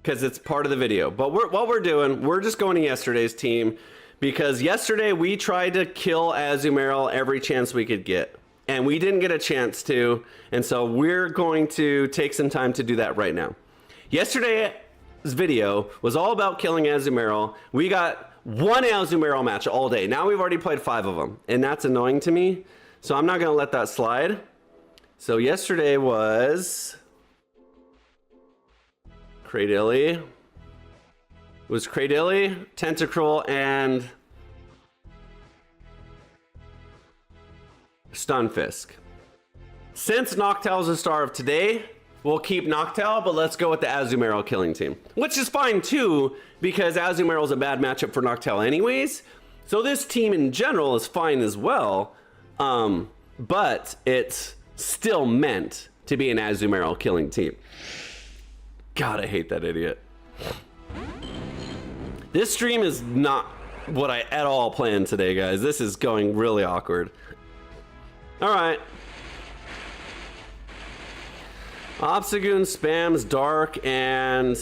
because it's part of the video. But what we're doing, we're just going to yesterday's team, because yesterday we tried to kill Azumarill every chance we could get, and we didn't get a chance to, and so we're going to take some time to do that right now. Yesterday's video was all about killing Azumarill. We got one Azumarill match all day. Now we've already played 5 of them, and that's annoying to me, so I'm not going to let that slide. So yesterday was Cradilly. It was Cradilly, Tentacruel, and Stunfisk. Since Noctowl's the star of today, we'll keep Noctowl, but let's go with the Azumarill killing team. Which is fine too, because Azumarill's a bad matchup for Noctowl anyways. So this team in general is fine as well, but it's still meant to be an Azumarill killing team. God, I hate that idiot. This stream is not what I at all planned today, guys. This is going really awkward. All right. Obstagoon spams Dark and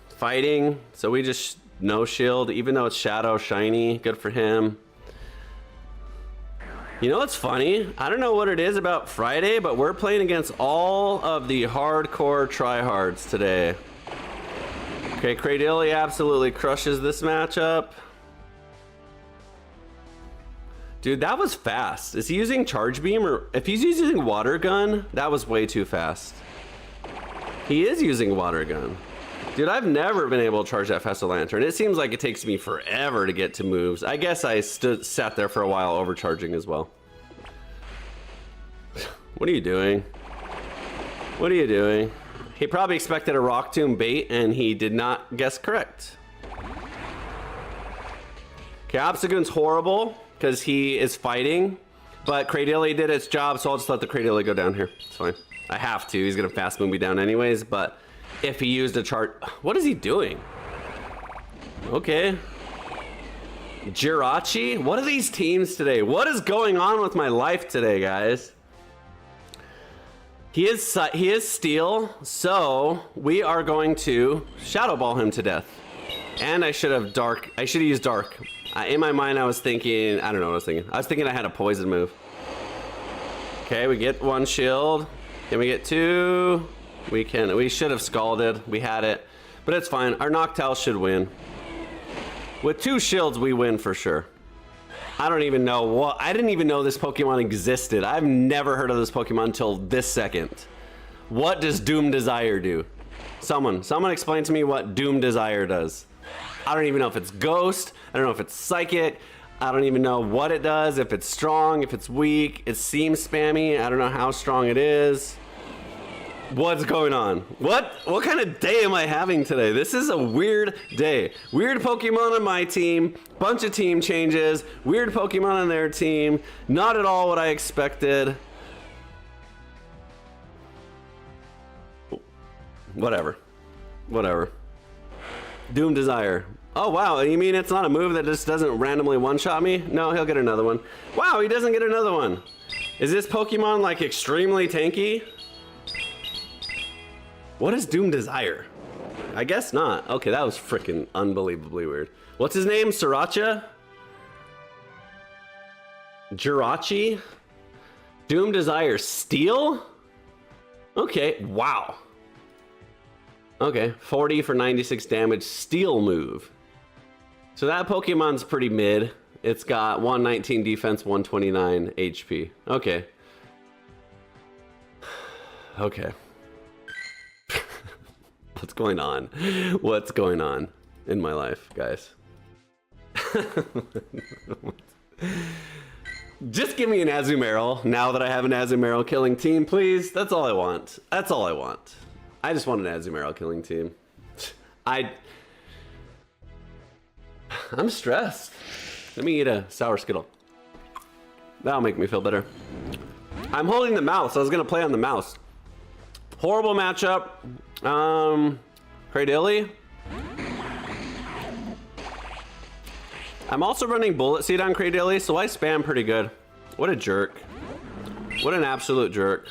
fighting, so we just no shield, even though it's Shadow Shiny. Good for him. You know what's funny? I don't know what it is about Friday, but we're playing against all of the hardcore tryhards today. Okay, Cradilly absolutely crushes this matchup. Dude, that was fast. Is he using Charge Beam, or if he's using Water Gun, that was way too fast. He is using Water Gun. Dude, I've never been able to charge that fast with Lantern. It seems like it takes me forever to get to moves. I guess I sat there for a while overcharging as well. What are you doing? What are you doing? He probably expected a Rock Tomb bait, and he did not guess correct. Okay, Obstagoon's horrible because he is fighting, but Cradilly did its job, so I'll just let the Cradilly go down here. It's fine. I have to. He's gonna fast move me down anyways, but if he used a chart, what is he doing? Okay. Jirachi? What are these teams today? What is going on with my life today, guys? He is Steel, so we are going to Shadow Ball him to death. And I should have Dark. I should have used Dark. In my mind, I was thinking, I don't know what I was thinking. I was thinking I had a poison move. Okay, we get 1 shield. Can we get 2? We should have Scalded. We had it, but it's fine. Our Noctowl should win. With 2 shields, we win for sure. I don't even know what. I didn't even know this Pokemon existed. I've never heard of this Pokemon until this second. What does Doom Desire do? Someone explain to me what Doom Desire does. I don't even know if it's Ghost. I don't know if it's Psychic. I don't even know what it does. If it's strong, if it's weak. It seems spammy. I don't know how strong it is. What's going on? What kind of day am I having today? This is a weird day. Weird Pokemon on my team, bunch of team changes, weird Pokemon on their team, not at all what I expected. Whatever. Doom Desire. Oh wow, you mean it's not a move that just doesn't randomly one-shot me? No, he'll get another one. Wow, he doesn't get another one. Is this Pokemon like extremely tanky? What is Doom Desire? I guess not. Okay, that was freaking unbelievably weird. What's his name? Sriracha? Jirachi? Doom Desire Steel? Okay, wow. Okay, 40 for 96 damage, Steel move. So that Pokemon's pretty mid. It's got 119 defense, 129 HP. Okay. Okay. What's going on? What's going on in my life, guys? Just give me an Azumarill now that I have an Azumarill killing team, please. That's all I want. That's all I want. I just want an Azumarill killing team. I'm stressed. Let me eat a sour Skittle. That'll make me feel better. I'm holding the mouse. I was gonna play on the mouse. Horrible matchup. Cradilly. I'm also running Bullet Seed on Cradilly, so I spam pretty good. What a jerk. What an absolute jerk.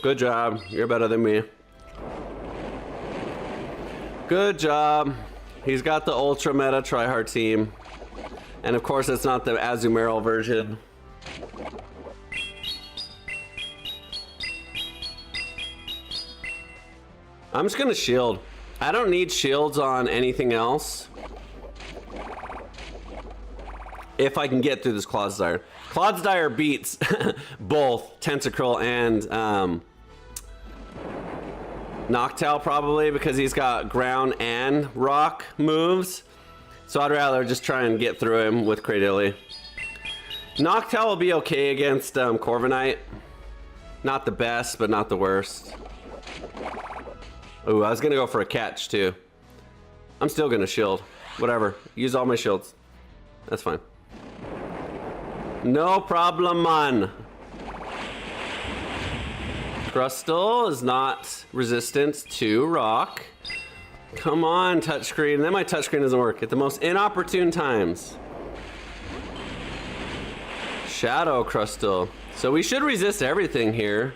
Good job. You're better than me. Good job. He's got the ultra meta tryhard team. And of course it's not the Azumarill version. I'm just gonna shield. I don't need shields on anything else. If I can get through this Clodsire. Clodsire beats both Tentacruel and Noctowl probably because he's got ground and rock moves. So I'd rather just try and get through him with Cradily. Noctowl will be okay against Corviknight. Not the best, but not the worst. Ooh, I was gonna go for a catch too. I'm still gonna shield. Whatever. Use all my shields. That's fine. No problem, man. Crustle is not resistant to rock. Come on, touchscreen. Then my touchscreen doesn't work at the most inopportune times. Shadow Crustle. So we should resist everything here.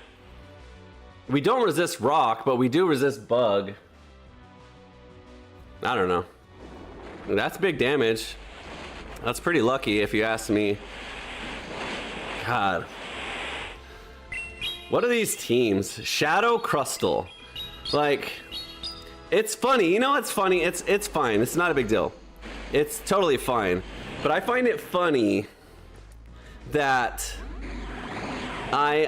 We don't resist rock, but we do resist bug. I don't know. That's big damage. That's pretty lucky if you ask me. God. What are these teams? Shadow Crustle. Like, it's funny. You know what's funny? It's fine. It's not a big deal. It's totally fine. But I find it funny that I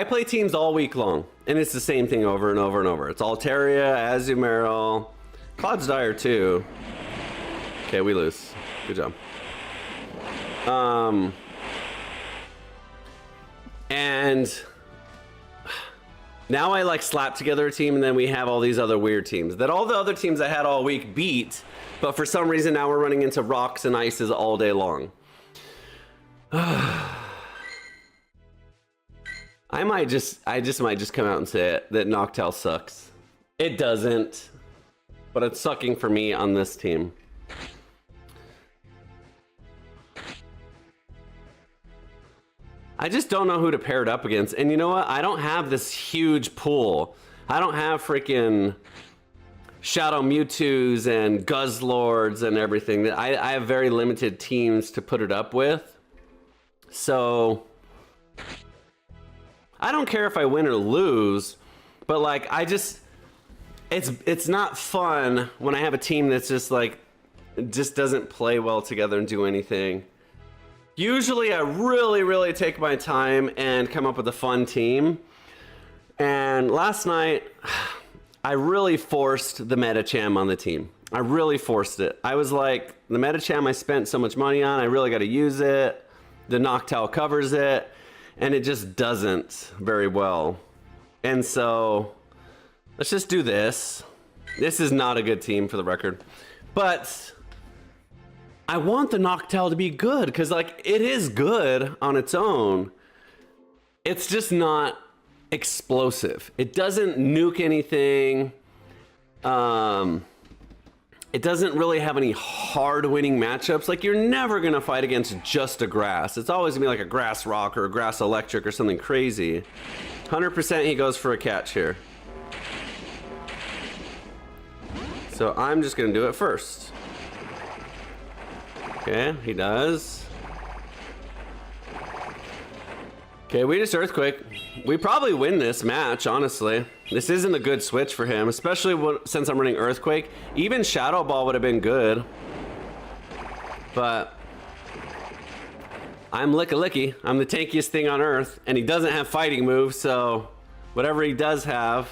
play teams all week long, and it's the same thing over and over and over. It's Altaria, Azumarill, Clodsire too. Okay, we lose. Good job. And now I like slap together a team, and then we have all these other weird teams that all the other teams I had all week beat, but for some reason now we're running into rocks and ices all day long. I might just come out and say it, that Noctowl sucks. It doesn't, but it's sucking for me on this team. I just don't know who to pair it up against. And you know what? I don't have this huge pool. I don't have freaking Shadow Mewtwo's and Guzzlords and everything. I have very limited teams to put it up with. So I don't care if I win or lose, but like it's not fun when I have a team that's just like just doesn't play well together and do anything. Usually I really take my time and come up with a fun team. And last night I really forced the Medicham on the team. I really forced it. I was like, the Medicham I spent so much money on, I really got to use it. The Noctowl covers it, and it just doesn't very well. And so let's just do this. This is not a good team for the record, but I want the Noctowl to be good because like it is good on its own. It's just not explosive. It doesn't nuke anything. It doesn't really have any hard winning matchups. Like you're never gonna fight against just a grass. It's always gonna be like a grass rock or a grass electric or something crazy. 100% he goes for a catch here. So I'm just gonna do it first. Okay, he does. Okay, we just Earthquake. We probably win this match, honestly. This isn't a good switch for him, especially since I'm running Earthquake. Even Shadow Ball would have been good. But I'm Licky. I'm the tankiest thing on Earth, and he doesn't have fighting moves, so whatever he does have.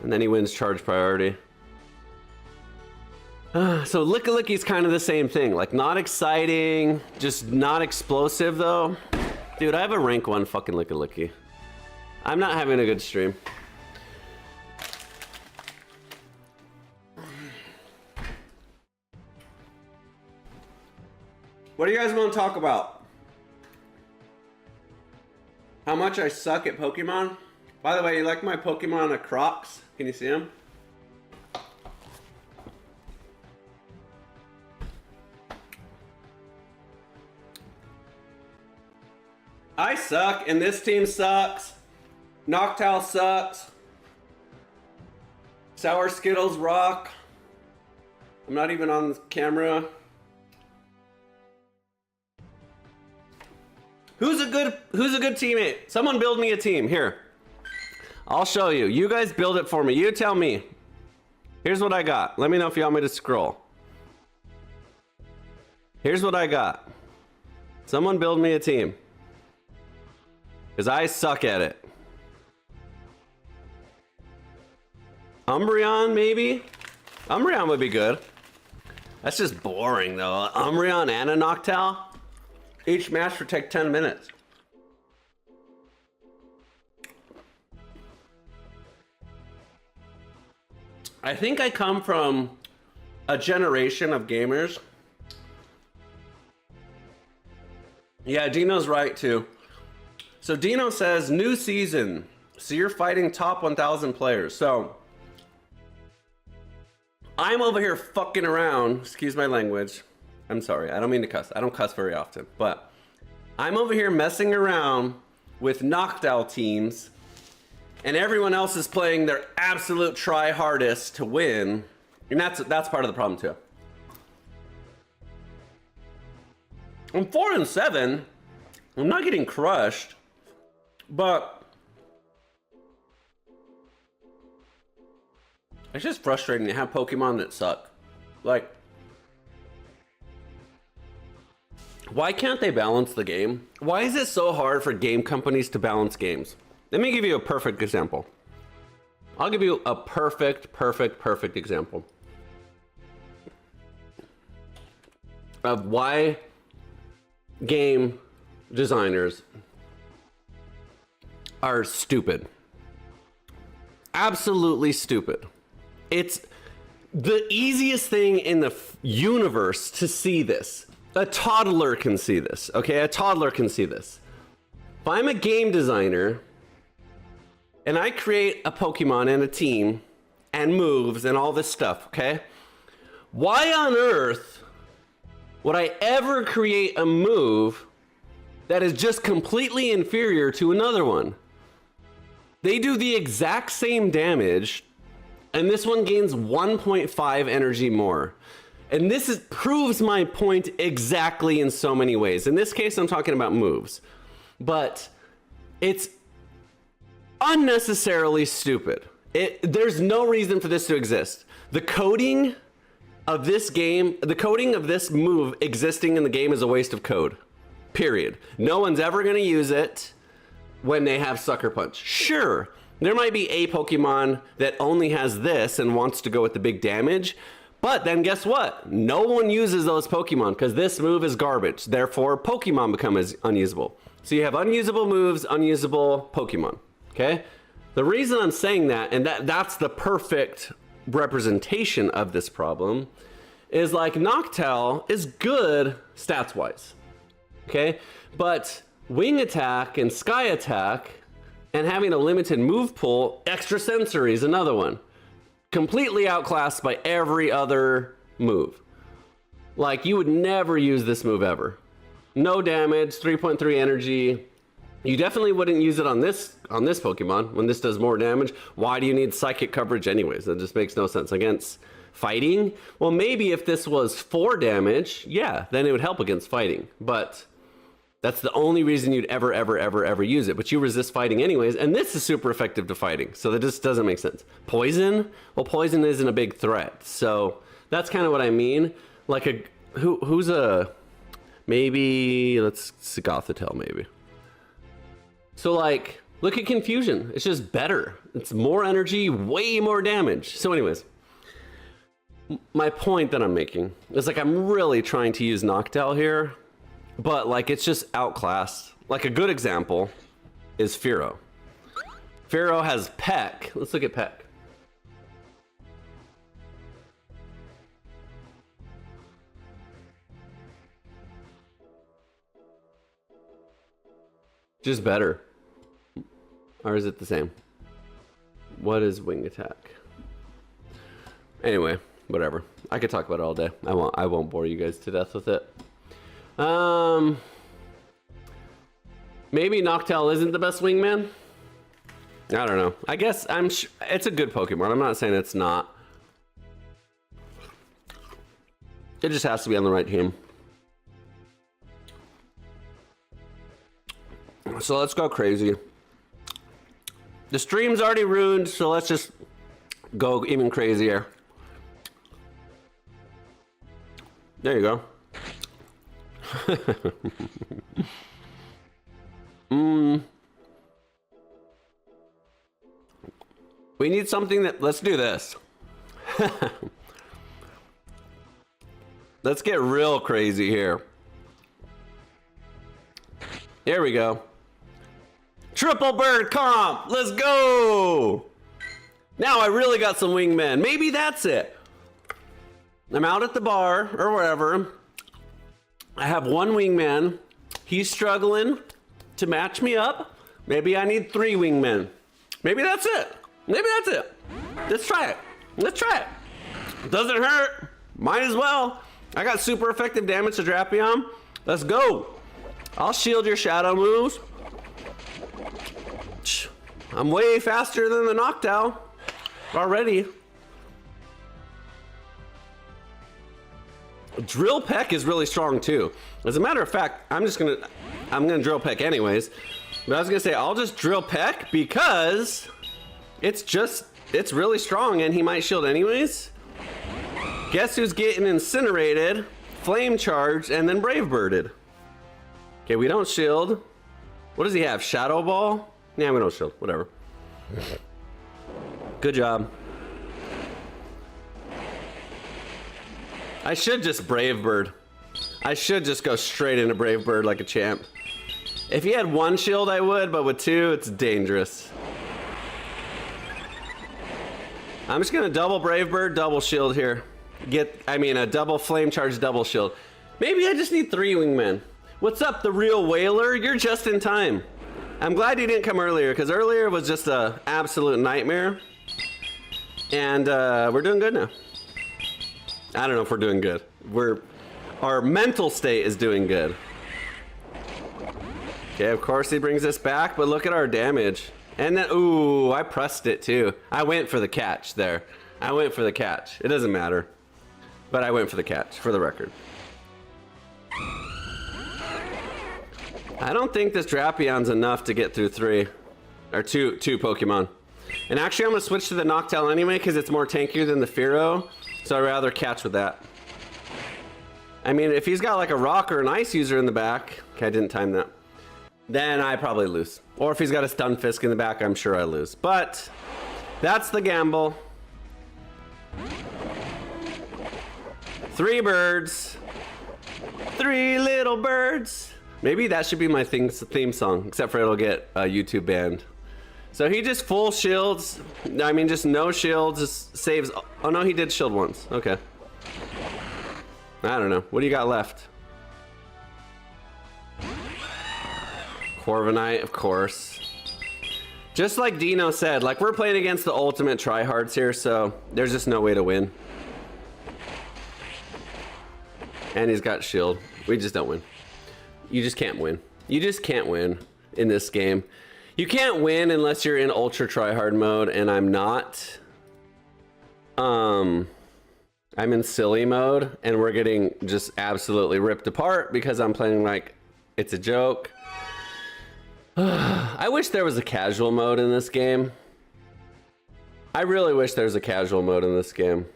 And then he wins charge priority. So Licky's kind of the same thing. Like, not exciting, just not explosive, though. Dude, I have a rank 1 fucking Licky. I'm not having a good stream. What do you guys want to talk about? How much I suck at Pokemon? By the way, you like my Pokemon at Crocs? Can you see them? I suck, and this team sucks. Noctowl sucks. Sour Skittles rock. I'm not even on the camera. Who's a good teammate? Someone build me a team. Here. I'll show you. You guys build it for me. You tell me. Here's what I got. Let me know if you want me to scroll. Here's what I got. Someone build me a team. Because I suck at it. Umbreon, maybe? Umbreon would be good. That's just boring, though. Umbreon and a Noctowl? Each match would take 10 minutes. I think I come from a generation of gamers. Yeah, Dino's right, too. So Dino says, new season. So you're fighting top 1,000 players. So I'm over here fucking around. Excuse my language. I'm sorry. I don't mean to cuss. I don't cuss very often. But I'm over here messing around with Noctowl teams. And everyone else is playing their absolute try hardest to win. And that's part of the problem, too. I'm 4-7. I'm not getting crushed. But it's just frustrating to have Pokemon that suck. Like, why can't they balance the game? Why is it so hard for game companies to balance games? Let me give you a perfect example. I'll give you a perfect example of why game designers are stupid. Absolutely stupid. It's the easiest thing in the universe to see this. A toddler can see this, okay? A toddler can see this. If I'm a game designer and I create a Pokemon and a team and moves and all this stuff, okay? Why on earth would I ever create a move that is just completely inferior to another one? They do the exact same damage, and this one gains 1.5 energy more. And this proves my point exactly in so many ways. In this case, I'm talking about moves. But it's unnecessarily stupid. There's no reason for this to exist. The coding of this game, the coding of this move existing in the game is a waste of code. Period. No one's ever going to use it when they have Sucker Punch. Sure, there might be a Pokemon that only has this and wants to go with the big damage, but then guess what? No one uses those Pokemon because this move is garbage. Therefore, Pokemon become unusable. So you have unusable moves, unusable Pokemon, okay? The reason I'm saying that, and that's the perfect representation of this problem, is like Noctowl is good stats-wise, okay? But Wing Attack and Sky Attack and having a limited move pool, Extra Sensory is another one. Completely outclassed by every other move. Like, you would never use this move ever. No damage, 3.3 energy. You definitely wouldn't use it on this Pokemon when this does more damage. Why do you need psychic coverage anyways? That just makes no sense. Against fighting? Well, maybe if this was 4 damage, yeah, then it would help against fighting. But that's the only reason you'd ever use it. But you resist fighting anyways, and this is super effective to fighting. So that just doesn't make sense. Poison? Well, poison isn't a big threat. So that's kind of what I mean. Like who's a, maybe, let's see, Gothitelle maybe. So like, look at Confusion. It's just better. It's more energy, way more damage. So anyways, my point that I'm making is like, I'm really trying to use Noctowl here. But like, it's just outclassed. Like a good example is Fearow. Fearow has Peck. Let's look at Peck. Just better. Or is it the same? What is Wing Attack? Anyway, whatever. I could talk about it all day. I won't bore you guys to death with it. Maybe Noctowl isn't the best wingman? I don't know. I guess it's a good Pokemon. I'm not saying it's not. It just has to be on the right team. So let's go crazy. The stream's already ruined, so let's just go even crazier. There you go. We need something that, let's do this. Let's get real crazy here. Here we go. Triple bird comp, let's go. Now I really got some wingmen. Maybe that's it. I'm out at the bar or wherever. I have one wingman. He's struggling to match me up. Maybe I need 3 wingmen. Maybe that's it. Maybe that's it. Let's try it. Let's try it. Doesn't hurt. Might as well. I got super effective damage to Drapion. Let's go. I'll shield your shadow moves. I'm way faster than the Noctowl already. Drill Peck is really strong too. As a matter of fact, I'm gonna Drill Peck anyways. But I was gonna say I'll just Drill Peck because it's really strong and he might shield anyways. Guess who's getting incinerated, flame charged, and then brave birded. Okay, we don't shield. What does he have? Shadow Ball? Yeah, we don't shield. Whatever. Good job. I should just brave bird. I should just go straight into brave bird like a champ. If he had 1 shield, I would, but with 2, it's dangerous. I'm just gonna double brave bird, double shield here. A double flame charge, double shield. Maybe I just need 3 wingmen. What's up, the real whaler? You're just in time. I'm glad you didn't come earlier, because earlier was just an absolute nightmare. And we're doing good now. I don't know if we're doing good. Our mental state is doing good. Okay, of course he brings us back, but look at our damage. And then, ooh, I pressed it too. I went for the catch there. I went for the catch. It doesn't matter. But I went for the catch, for the record. I don't think this Drapion's enough to get through 3. Or two Pokemon. And actually, I'm going to switch to the Noctowl anyway, because it's more tankier than the Fearow. So I'd rather catch with that. I mean, if he's got like a rock or an ice user in the back. Okay, I didn't time that. Then I probably lose. Or if he's got a Stunfisk in the back, I'm sure I lose. But that's the gamble. 3 birds. 3 little birds. Maybe that should be my theme song, except for it'll get YouTube banned. So he just full shields. I mean, just no shields, just saves. Oh no, he did shield once. Okay. I don't know. What do you got left? Corviknight, of course. Just like Dino said, like we're playing against the ultimate tryhards here, so there's just no way to win. And he's got shield. We just don't win. You just can't win. You just can't win in this game. You can't win unless you're in ultra tryhard mode, and I'm not. I'm in silly mode, and we're getting just absolutely ripped apart because I'm playing like it's a joke. I wish there was a casual mode in this game. I really wish there was a casual mode in this game.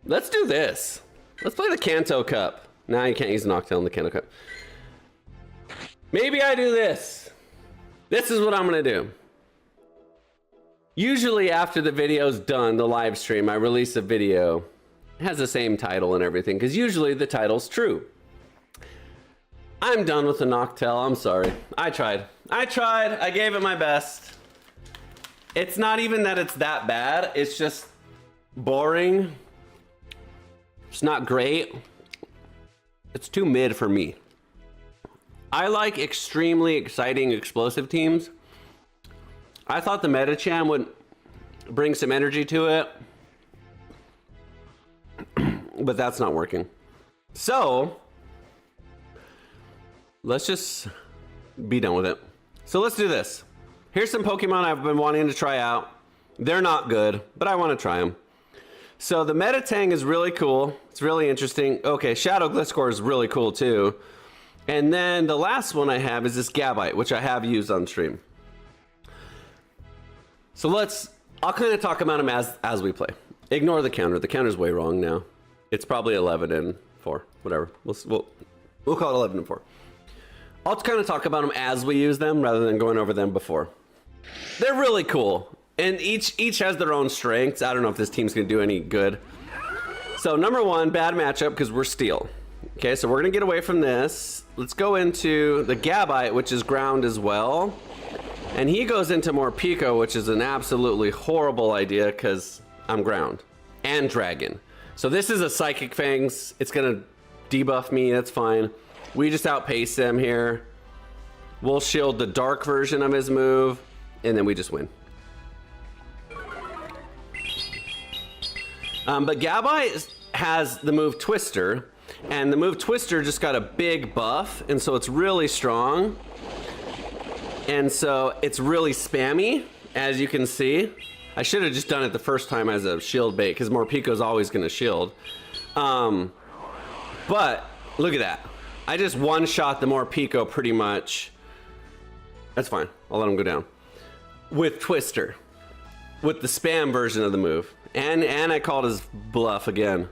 Let's do this. Let's play the Kanto Cup. Nah, you can't use Noctowl in the Kanto Cup. Maybe I do this. This is what I'm gonna do. Usually after the video's done, the live stream, I release a video. It has the same title and everything, because usually the title's true. I'm done with the Noctowl, I'm sorry. I tried. I gave it my best. It's not even that it's that bad, it's just boring. It's not great. It's too mid for me. I like extremely exciting, explosive teams. I thought the Metacham would bring some energy to it, but that's not working. So, let's just be done with it. So let's do this. Here's some Pokemon I've been wanting to try out. They're not good, but I want to try them. So the Metatang is really cool. It's really interesting. Okay, Shadow Gliscor is really cool too. And then the last one I have is this Gabite, which I have used on stream. So I'll kind of talk about them as we play. Ignore the counter. The counter's way wrong now. It's probably 11 and 4, whatever. We'll call it 11 and 4. I'll kind of talk about them as we use them rather than going over them before. They're really cool. And each has their own strengths. I don't know if this team's gonna do any good. So number one, bad matchup because we're steel. Okay, so we're gonna get away from this. Let's go into the Gabite, which is ground as well. And he goes into more Pico, which is an absolutely horrible idea because I'm ground and dragon. So this is a Psychic Fangs. It's gonna debuff me, that's fine. We just outpace him here. We'll shield the dark version of his move, and then we just win. But Gabite has the move Twister, and the move Twister just got a big buff, and so it's really strong. And so it's really spammy, as you can see. I should have just done it the first time as a shield bait, because Morpico's always gonna shield. But look at that. I just one-shot the Morpico pretty much. That's fine, I'll let him go down. With Twister, with the spam version of the move. And I called his bluff again.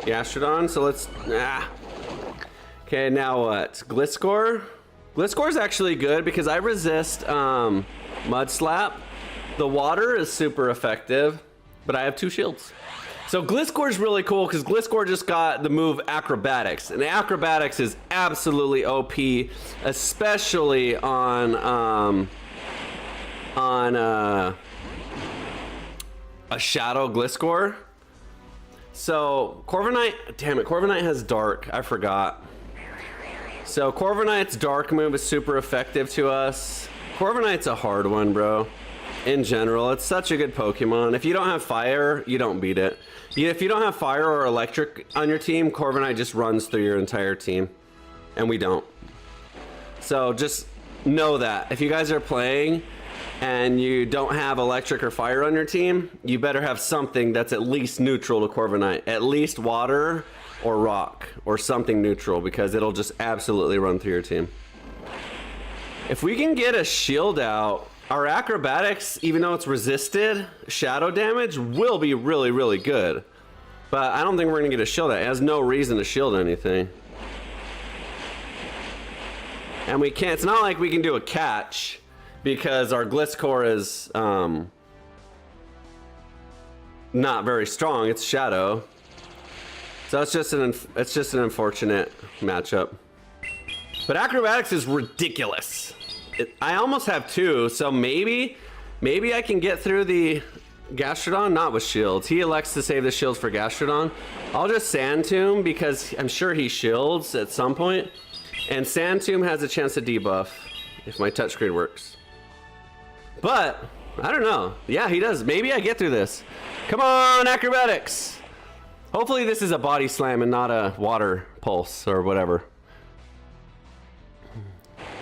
Gastrodon, so let's, Okay, now what? Gliscor? Gliscor's actually good because I resist Mud Slap. The water is super effective, but I have 2 shields. So Gliscor's really cool because Gliscor just got the move Acrobatics. And Acrobatics is absolutely OP, especially on a Shadow Gliscor. So Corviknight, damn it, Corviknight has Dark, I forgot. So Corviknight's Dark move is super effective to us. Corviknight's a hard one, bro. In general, it's such a good Pokemon. If you don't have Fire, you don't beat it. If you don't have Fire or Electric on your team, Corviknight just runs through your entire team. And we don't. So just know that. If you guys are playing and you don't have Electric or Fire on your team, you better have something that's at least neutral to Corviknight. At least Water or Rock or something neutral, because it'll just absolutely run through your team. If we can get a shield out, our Acrobatics, even though it's resisted shadow damage, will be really, really good. But I don't think we're gonna get a shield out. It has no reason to shield anything. And we can't, it's not like we can do a catch because our Gliscor is not very strong. It's shadow. So it's just an unfortunate matchup. But Acrobatics is ridiculous. I almost have 2, so maybe I can get through the Gastrodon, not with shields. He elects to save the shields for Gastrodon. I'll just Sand Tomb because I'm sure he shields at some point. And Sand Tomb has a chance to debuff if my touchscreen works. But, I don't know. Yeah, he does. Maybe I get through this. Come on, Acrobatics! Hopefully this is a body slam and not a water pulse or whatever.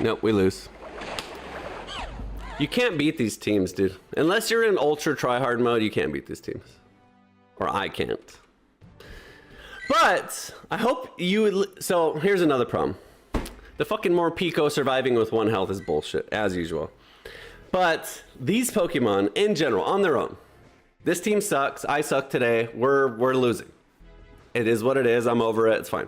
Nope, we lose. You can't beat these teams, dude. Unless you're in ultra tryhard mode, you can't beat these teams. Or I can't. But, I hope you would... So, here's another problem. The fucking Morpico surviving with 1 health is bullshit, as usual. But, these Pokemon, in general, on their own. This team sucks. I suck today. We're losing. It is what it is. I'm over it. It's fine.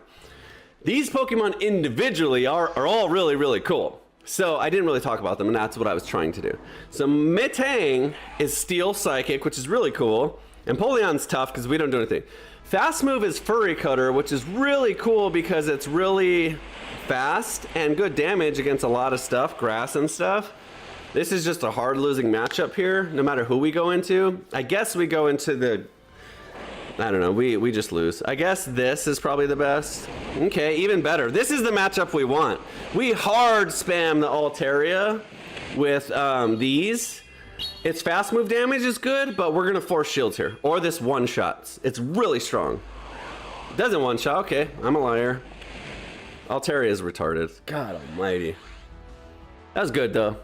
These Pokemon individually are all really, really cool. So I didn't really talk about them, and that's what I was trying to do. So Metang is Steel Psychic, which is really cool. And Empoleon's tough because we don't do anything. Fast move is Furry Cutter, which is really cool because it's really fast and good damage against a lot of stuff, grass and stuff. This is just a hard losing matchup here, no matter who we go into. I guess we go into the... I don't know, we just lose. I guess this is probably the best. Okay, even better. This is the matchup we want. We hard spam the Altaria with these. Its fast move damage is good, but we're gonna force shields here. Or this one-shots. It's really strong. It doesn't one-shot, okay, I'm a liar. Altaria is retarded. God almighty. That was good though.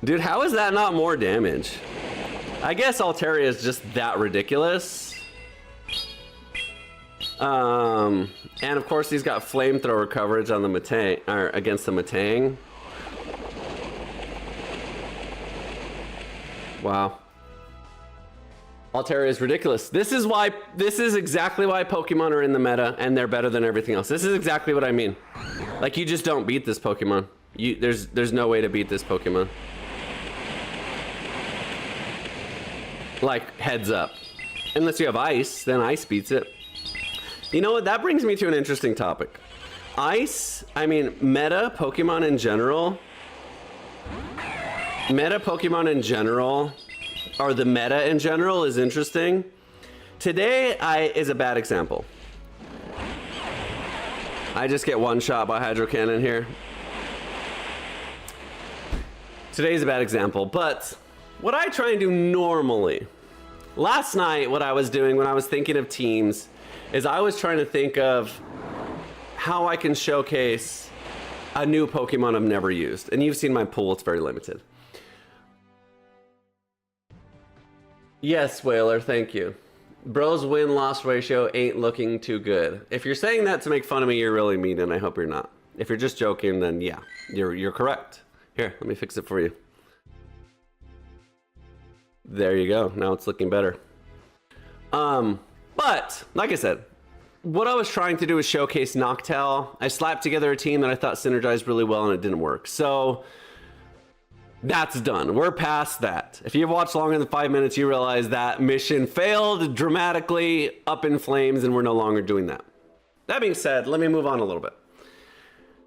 Dude, how is that not more damage? I guess Altaria is just that ridiculous. And of course he's got flamethrower coverage on the Matang, or against the Matang. Wow. Altaria is ridiculous. This is exactly why Pokemon are in the meta and they're better than everything else. This is exactly what I mean. Like, you just don't beat this Pokemon. There's no way to beat this Pokemon. Like, heads up. Unless you have Ice, then Ice beats it. You know what? That brings me to an interesting topic. Ice, I mean, meta Pokemon in general. Meta Pokemon in general, or the meta in general, is interesting. Today is a bad example. I just get one shot by Hydro Cannon here. Today's a bad example, but what I try and do normally, last night what I was doing when I was thinking of teams is I was trying to think of how I can showcase a new Pokemon I've never used. And you've seen my pool, it's very limited. Yes, Whaler, thank you. Bro's win-loss ratio ain't looking too good. If you're saying that to make fun of me, you're really mean, and I hope you're not. If you're just joking, then yeah, you're correct. Here, let me fix it for you. There you go. Now it's looking better. But, like I said, what I was trying to do is showcase Noctowl. I slapped together a team that I thought synergized really well, and it didn't work. So, that's done. We're past that. If you've watched longer than 5 minutes, you realize that mission failed dramatically, up in flames, and we're no longer doing that. That being said, let me move on a little bit.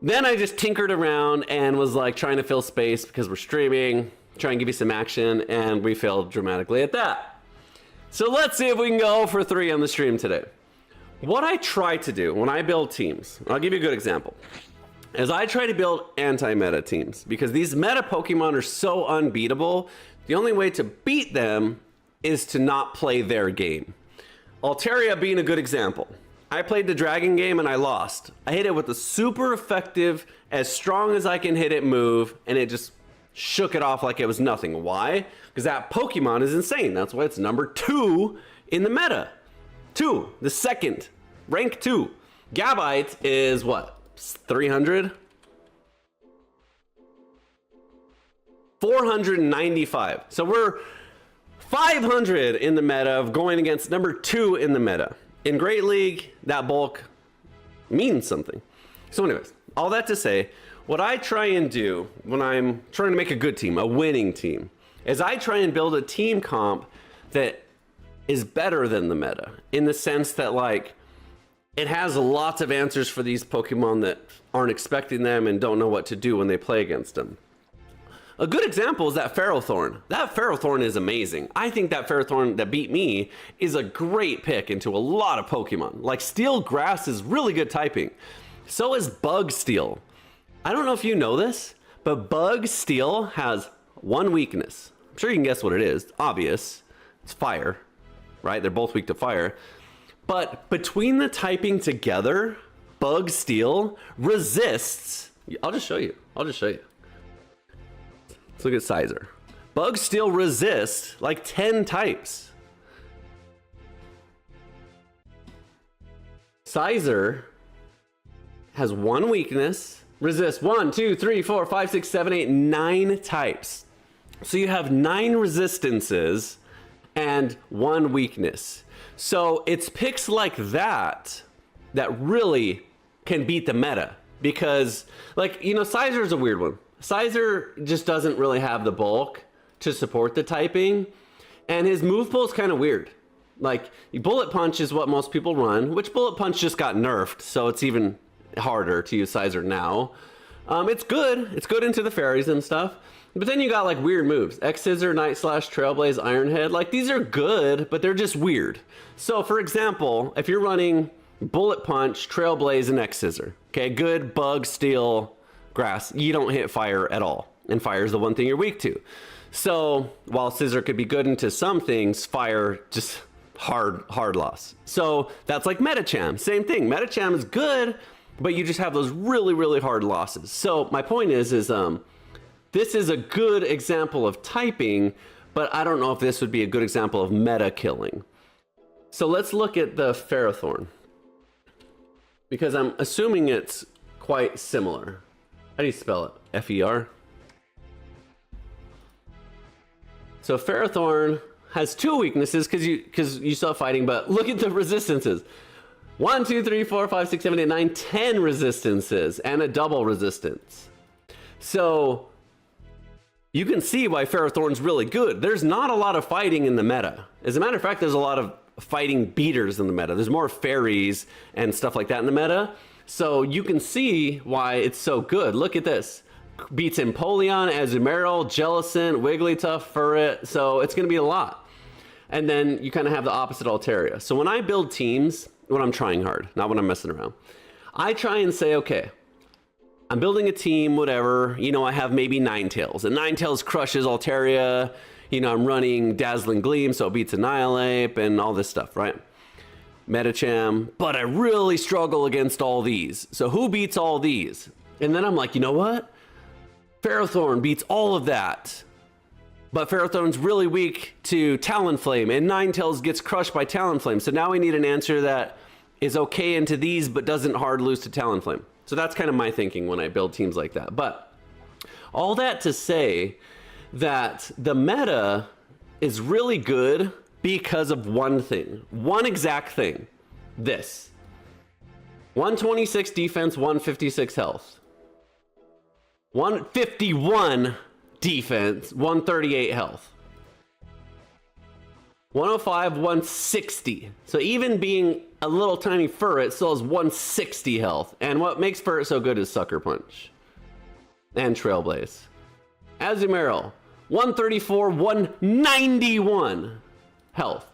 Then I just tinkered around and was like trying to fill space because we're streaming, try and give you some action, and we failed dramatically at that. So let's see if we can go for 3 on the stream today. What I try to do when I build teams, I'll give you a good example, is I try to build anti-meta teams because these meta Pokemon are so unbeatable. The only way to beat them is to not play their game. Altaria being a good example. I played the dragon game and I lost. I hit it with a super effective, as strong as I can hit it move, and it just shook it off like it was nothing. Why? Because that Pokemon is insane. That's why it's number 2 in the meta. 2, the second, rank 2. Gabite is what? 300? 495. So we're 500 in the meta of going against number 2 in the meta. In Great League, that bulk means something. So anyways, all that to say, what I try and do when I'm trying to make a good team, a winning team, is I try and build a team comp that is better than the meta, in the sense that, like, it has lots of answers for these Pokemon that aren't expecting them and don't know what to do when they play against them. A good example is that Ferrothorn. That Ferrothorn is amazing. I think that Ferrothorn that beat me is a great pick into a lot of Pokemon. Like, Steel Grass is really good typing. So is Bug Steel. I don't know if you know this, but Bug Steel has one weakness. I'm sure you can guess what it is. Obvious. It's fire, right? They're both weak to fire. But between the typing together, Bug Steel resists. I'll just show you. Let's look at Sizer. Bug Steel resists like 10 types. Sizer has one weakness, resists 1, 2, 3, 4, 5, 6, 7, 8, 9 types. So you have 9 resistances and 1 weakness. So it's picks like that that really can beat the meta. Because, like, you know, Sizer is a weird one. Sizer just doesn't really have the bulk to support the typing, and his move pool is kind of weird. Like, Bullet Punch is what most people run, which Bullet Punch just got nerfed, so it's even harder to use Sizer now. It's good into the fairies and stuff, but then you got like weird moves. X-Scissor, Night Slash, Trailblaze, Iron Head. Like, these are good, but they're just weird. So for example, if you're running Bullet Punch, Trailblaze, and X-Scissor, okay, good Bug, Steel, Grass, you don't hit fire at all, and fire is the one thing you're weak to. So while Scissor could be good into some things, fire just hard loss. So that's like Metacham, same thing. Metacham is good, but you just have those really hard losses. So my point is this is a good example of typing, but I don't know if this would be a good example of meta killing. So let's look at the Ferrothorn, because I'm assuming it's quite similar. How do you spell it? F-E-R? So Ferrothorn has 2 weaknesses because you saw fighting, but look at the resistances. 1, 2, 3, 4, 5, 6, 7, 8, 9, 10 resistances and a double resistance. So you can see why Ferrothorn's really good. There's not a lot of fighting in the meta. As a matter of fact, there's a lot of fighting beaters in the meta. There's more fairies and stuff like that in the meta. So you can see why it's so good. Look at this. Beats Empoleon, Azumarill, Jellicent, Wigglytuff, Furret. So it's going to be a lot. And then you kind of have the opposite Altaria. So when I build teams, when I'm trying hard, not when I'm messing around, I try and say, okay, I'm building a team, whatever. You know, I have maybe Ninetales, and Ninetales crushes Altaria. You know, I'm running Dazzling Gleam, so it beats Annihilate and all this stuff, right? Metacham, but I really struggle against all these. So who beats all these? And then I'm like, you know what? Ferrothorn beats all of that. But Ferrothorn's really weak to Talonflame, and Ninetales gets crushed by Talonflame. So now we need an answer that is okay into these, but doesn't hard lose to Talonflame. So that's kind of my thinking when I build teams like that. But all that to say that the meta is really good because of one thing, one exact thing. This 126 defense, 156 health, 151 defense, 138 health, 105, 160. So even being a little tiny Furret still has 160 health. And what makes Furret so good is Sucker Punch and Trailblaze. Azumarill, 134, 191 health.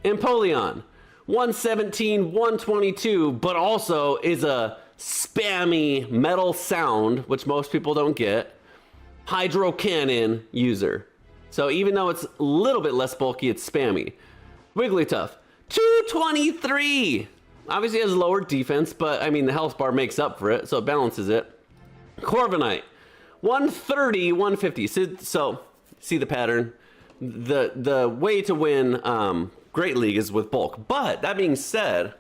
Empoleon, 117, 122, but also is a spammy metal sound, which most people don't get, Hydro Cannon user. So even though it's a little bit less bulky, it's spammy. Wigglytuff, 223. Obviously has lower defense, but I mean the health bar makes up for it, so it balances it. Corviknight, 130, 150. So see the pattern. The way to win Great League is with bulk. But that being said,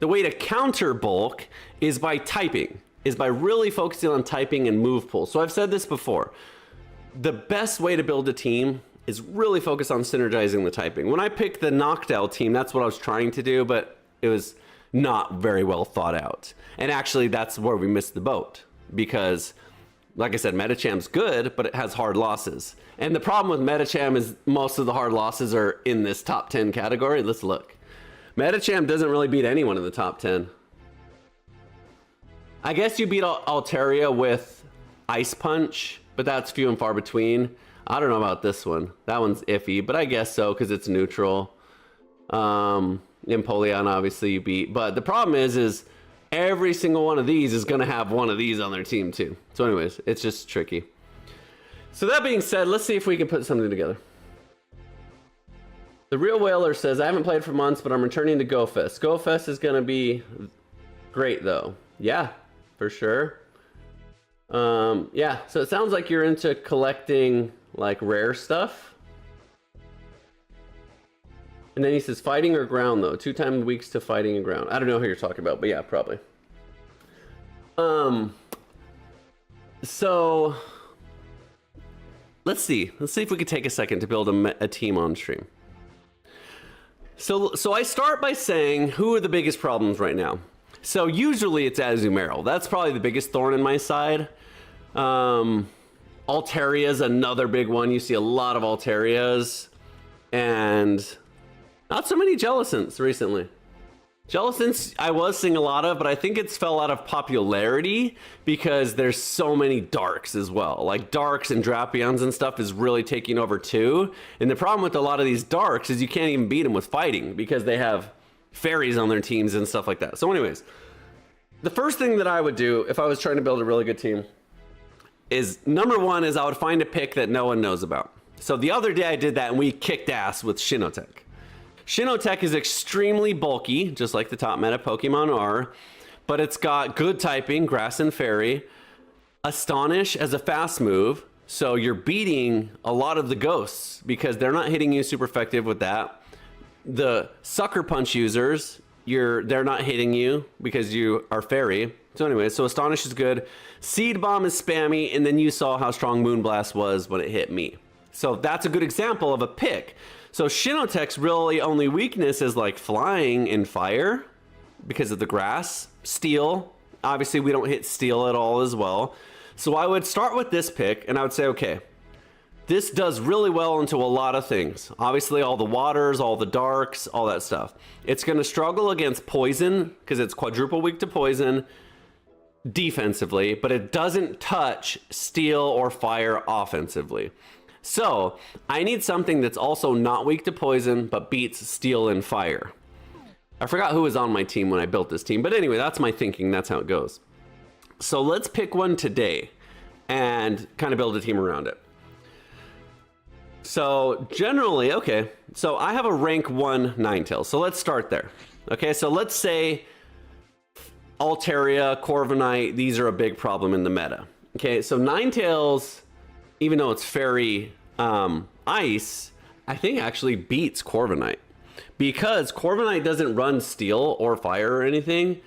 the way to counter bulk is by typing, is by really focusing on typing and move pool. So I've said this before. The best way to build a team is really focus on synergizing the typing. When I picked the Noctowl team, that's what I was trying to do, but it was not very well thought out. And actually, that's where we missed the boat. Because, like I said, Metacham's good, but it has hard losses. And the problem with Metacham is most of the hard losses are in this top 10 category. Let's look. Metacham doesn't really beat anyone in the top 10. I guess you beat Altaria with Ice Punch, but that's few and far between. I don't know about this one. That one's iffy, but I guess so because it's neutral. Empoleon, obviously, you beat. But the problem is every single one of these is going to have one of these on their team too. So anyways, it's just tricky. So that being said, let's see if we can put something together. The Real Whaler says, I haven't played for months, but I'm returning to GoFest. GoFest is going to be great, though. Yeah, for sure. Yeah, so it sounds like you're into collecting, like, rare stuff. And then he says, fighting or ground, though. 2 timed weeks to fighting and ground. I don't know who you're talking about, but yeah, probably. So let's see if we could take a second to build a team on stream. So I start by saying, who are the biggest problems right now? So usually it's Azumarill. That's probably the biggest thorn in my side. Altaria is another big one. You see a lot of Altarias. And not so many Jellicents recently. Jellicents I was seeing a lot of, but I think it's fell out of popularity because there's so many Darks as well. Like Darks and Drapions and stuff is really taking over too. And the problem with a lot of these Darks is you can't even beat them with fighting because they have fairies on their teams and stuff like that. So anyways, the first thing that I would do if I was trying to build a really good team is, number one, is I would find a pick that no one knows about. So the other day I did that and we kicked ass with Shinotech. Shinotech is extremely bulky, just like the top meta Pokemon are, but it's got good typing, Grass and Fairy. Astonish as a fast move, so you're beating a lot of the ghosts because they're not hitting you super effective with that. The Sucker Punch users, they're not hitting you because you are Fairy. So anyway, so Astonish is good. Seed Bomb is spammy, and then you saw how strong Moonblast was when it hit me. So that's a good example of a pick. So Shinotech's really only weakness is like flying and fire because of the grass. Steel, obviously we don't hit steel at all as well. So I would start with this pick and I would say, okay, this does really well into a lot of things. Obviously all the waters, all the darks, all that stuff. It's gonna struggle against poison because it's quadruple weak to poison defensively, but it doesn't touch steel or fire offensively. So I need something that's also not weak to poison, but beats steel and fire. I forgot who was on my team when I built this team, but anyway, that's my thinking. That's how it goes. So let's pick one today and kind of build a team around it. So generally, okay, so I have a rank 1 Ninetales. So let's start there. Okay, so let's say Altaria, Corviknight, these are a big problem in the meta. Okay, so Ninetales, even though it's Fairy Ice, I think actually beats Corviknight. Because Corviknight doesn't run steel or fire or anything.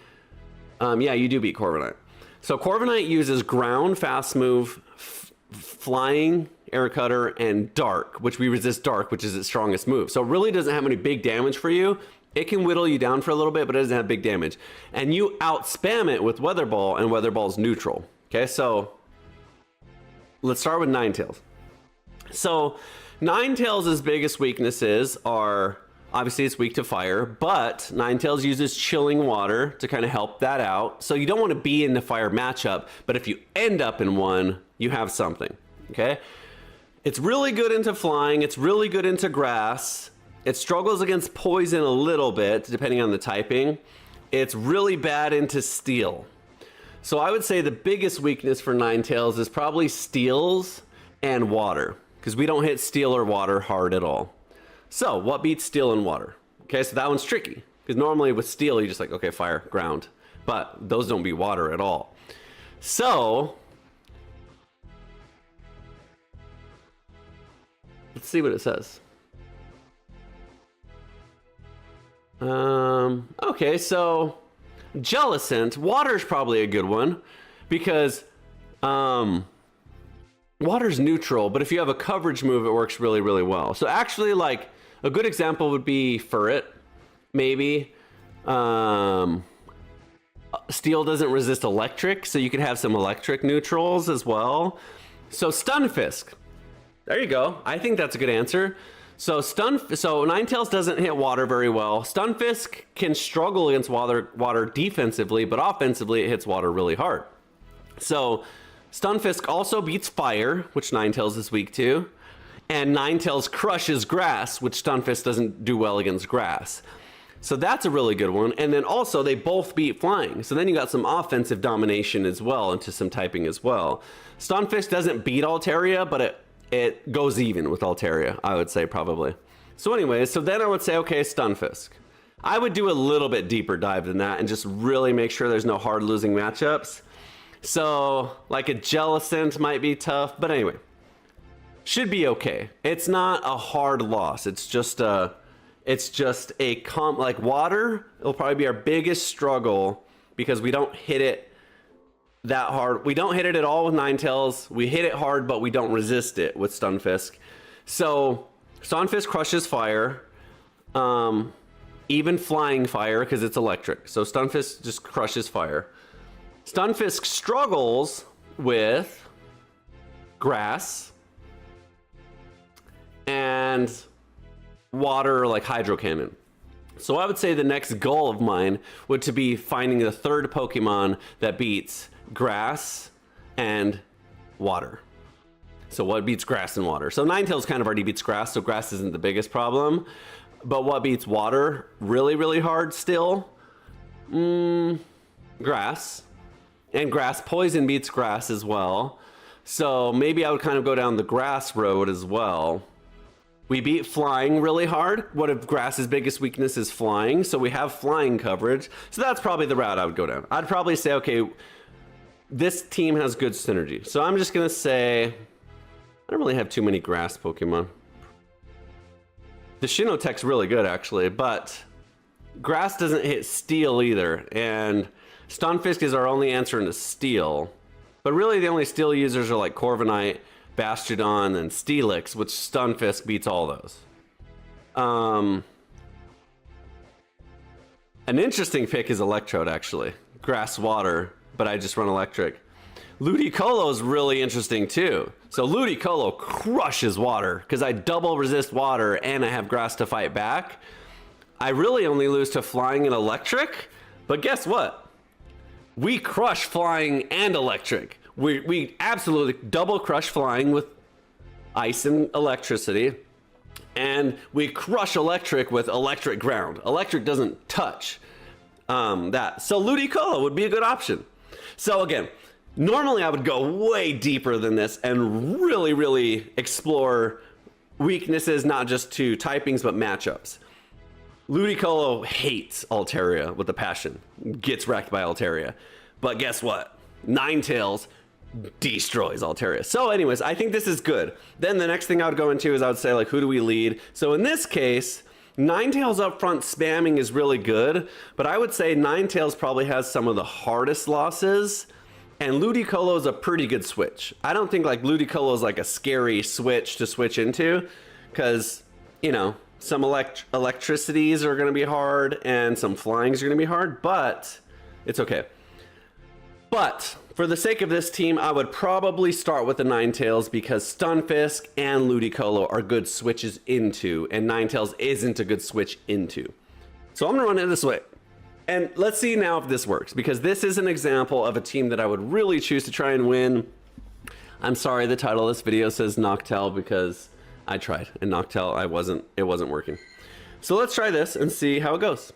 Yeah, you do beat Corviknight. So Corviknight uses ground, fast move, flying, air cutter, and dark, which we resist dark, which is its strongest move. So it really doesn't have any big damage for you. It can whittle you down for a little bit, but it doesn't have big damage. And you out spam it with Weather Ball, and Weather Ball's neutral. Okay, so let's start with Ninetales. So Ninetales' biggest weaknesses are, obviously it's weak to fire, but Ninetales uses chilling water to kind of help that out. So you don't want to be in the fire matchup, but if you end up in one, you have something, okay? It's really good into flying, it's really good into grass. It struggles against poison a little bit, depending on the typing. It's really bad into steel. So I would say the biggest weakness for Ninetales is probably steels and water, because we don't hit steel or water hard at all. So what beats steel and water? Okay, so that one's tricky, because normally with steel, you're just like, okay, fire, ground. But those don't beat water at all. So let's see what it says. Okay, so Jellicent, water's probably a good one because water's neutral, but if you have a coverage move, it works really, really well. So actually, like, a good example would be Furret, maybe. Steel doesn't resist electric, so you could have some electric neutrals as well. So Stunfisk, there you go. I think that's a good answer. So Ninetales doesn't hit water very well. Stunfisk can struggle against water defensively, but offensively it hits water really hard. So Stunfisk also beats fire, which Ninetales is weak to, and Ninetales crushes grass, which Stunfisk doesn't do well against grass. So that's a really good one. And then also they both beat flying. So then you got some offensive domination as well into some typing as well. Stunfisk doesn't beat Altaria, but it goes even with Altaria, I would say probably. So anyways, so then I would say, okay, Stunfisk. I would do a little bit deeper dive than that and just really make sure there's no hard losing matchups. So like a Jellicent might be tough, but anyway, should be okay. It's not a hard loss. It's just a like water. It'll probably be our biggest struggle because we don't hit it that hard. We don't hit it at all with Ninetales. We hit it hard, but we don't resist it with Stunfisk. So Stunfisk crushes fire, even flying fire because it's electric. So Stunfisk just crushes fire. Stunfisk struggles with grass and water, like Hydro Cannon. So I would say the next goal of mine would to be finding the third Pokemon that beats grass and water. So what beats grass and water? So Ninetales kind of already beats grass, so grass isn't the biggest problem. But what beats water really, really hard still? Grass. And grass poison beats grass as well. So maybe I would kind of go down the grass road as well. We beat flying really hard. What if grass's biggest weakness is flying? So we have flying coverage. So that's probably the route I would go down. I'd probably say, okay, this team has good synergy. So I'm just gonna say, I don't really have too many grass Pokemon. The Shinotech's really good actually, but grass doesn't hit steel either. And Stunfisk is our only answer into steel. But really the only steel users are like Corviknight, Bastiodon, and Steelix, which Stunfisk beats all those. An interesting pick is Electrode, actually. Grass Water, but I just run Electric. Ludicolo is really interesting, too. So Ludicolo crushes water, because I double resist water, and I have Grass to fight back. I really only lose to Flying and Electric, but guess what? We crush Flying and Electric. We absolutely double crush Flying with Ice and Electricity, and we crush Electric with Electric Ground. Electric doesn't touch that. So Ludicolo would be a good option. So again, normally I would go way deeper than this and really, really explore weaknesses, not just to typings, but matchups. Ludicolo hates Altaria with a passion, gets wrecked by Altaria. But guess what? Ninetales destroys Altaria. So anyways, I think this is good. Then the next thing I would go into is I would say, like, who do we lead? So in this case, Ninetales up front spamming is really good, but I would say Ninetales probably has some of the hardest losses, and Ludicolo is a pretty good switch. I don't think like Ludicolo is like a scary switch to switch into, because, you know, some electricities are going to be hard and some flyings are going to be hard, but it's okay. But for the sake of this team, I would probably start with the Ninetales because Stunfisk and Ludicolo are good switches into, and Ninetales isn't a good switch into. So I'm gonna run it this way. And let's see now if this works, because this is an example of a team that I would really choose to try and win. I'm sorry, the title of this video says Noctowl because I tried, and Noctowl, it wasn't working. So let's try this and see how it goes.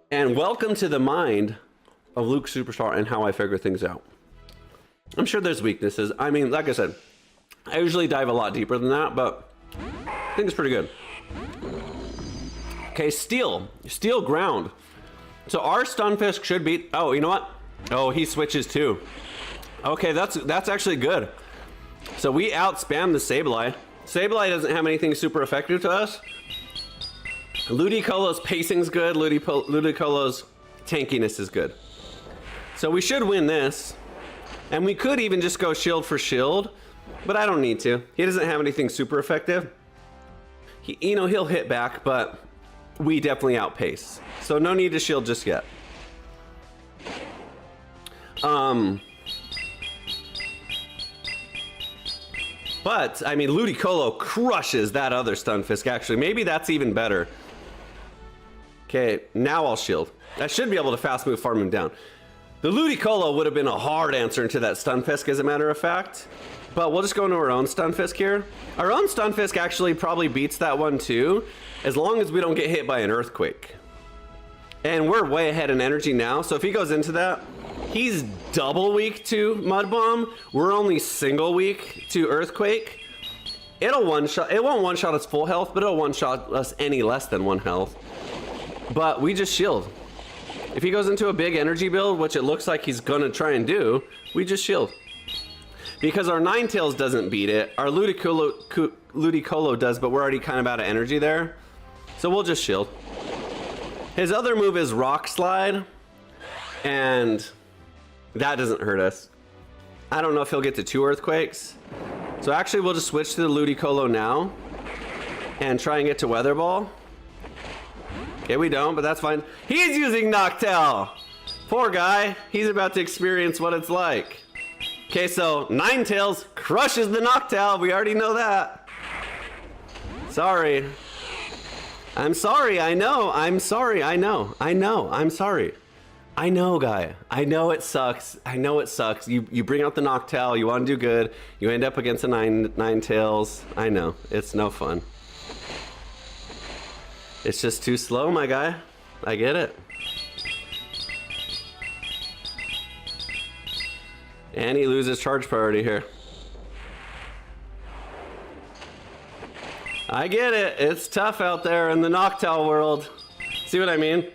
And welcome to the mind of Luke Superstar and how I figure things out. I'm sure there's weaknesses. I mean, like I said, I usually dive a lot deeper than that, but I think it's pretty good. Okay, Steel Ground. So our Stunfisk should beat, oh, you know what? Oh, he switches too. Okay, that's actually good. So we outspam the Sableye. Sableye doesn't have anything super effective to us. Ludicolo's pacing's good. Ludicolo's tankiness is good. So we should win this. And we could even just go shield for shield, but I don't need to. He doesn't have anything super effective. He'll hit back, but we definitely outpace. So no need to shield just yet. But, I mean, Ludicolo crushes that other Stunfisk, actually. Maybe that's even better. Okay, now I'll shield. I should be able to fast move farm him down. The Ludicolo would have been a hard answer into that Stunfisk, as a matter of fact. But we'll just go into our own Stunfisk here. Our own Stunfisk actually probably beats that one too, as long as we don't get hit by an Earthquake. And we're way ahead in energy now, so if he goes into that, he's double weak to Mud Bomb. We're only single weak to Earthquake. It won't one-shot us full health, but it'll one-shot us any less than 1 health. But we just shield. If he goes into a big energy build, which it looks like he's gonna try and do, we just shield. Because our Ninetales doesn't beat it, our Ludicolo does, but we're already kind of out of energy there. So we'll just shield. His other move is Rock Slide, and that doesn't hurt us. I don't know if he'll get to 2 Earthquakes. So actually we'll just switch to the Ludicolo now and try and get to Weather Ball. Okay, we don't, but that's fine. He's using Noctowl! Poor guy, he's about to experience what it's like. Okay, so Ninetales crushes the Noctowl. We already know that. Sorry. I'm sorry, I know. I'm sorry, I know. I'm sorry. I know, guy. I know it sucks. I know it sucks. You bring out the Noctowl, you want to do good. You end up against a Ninetales. I know. It's no fun. It's just too slow, my guy. I get it. And he loses charge priority here. I get it. It's tough out there in the Noctowl world. See what I mean?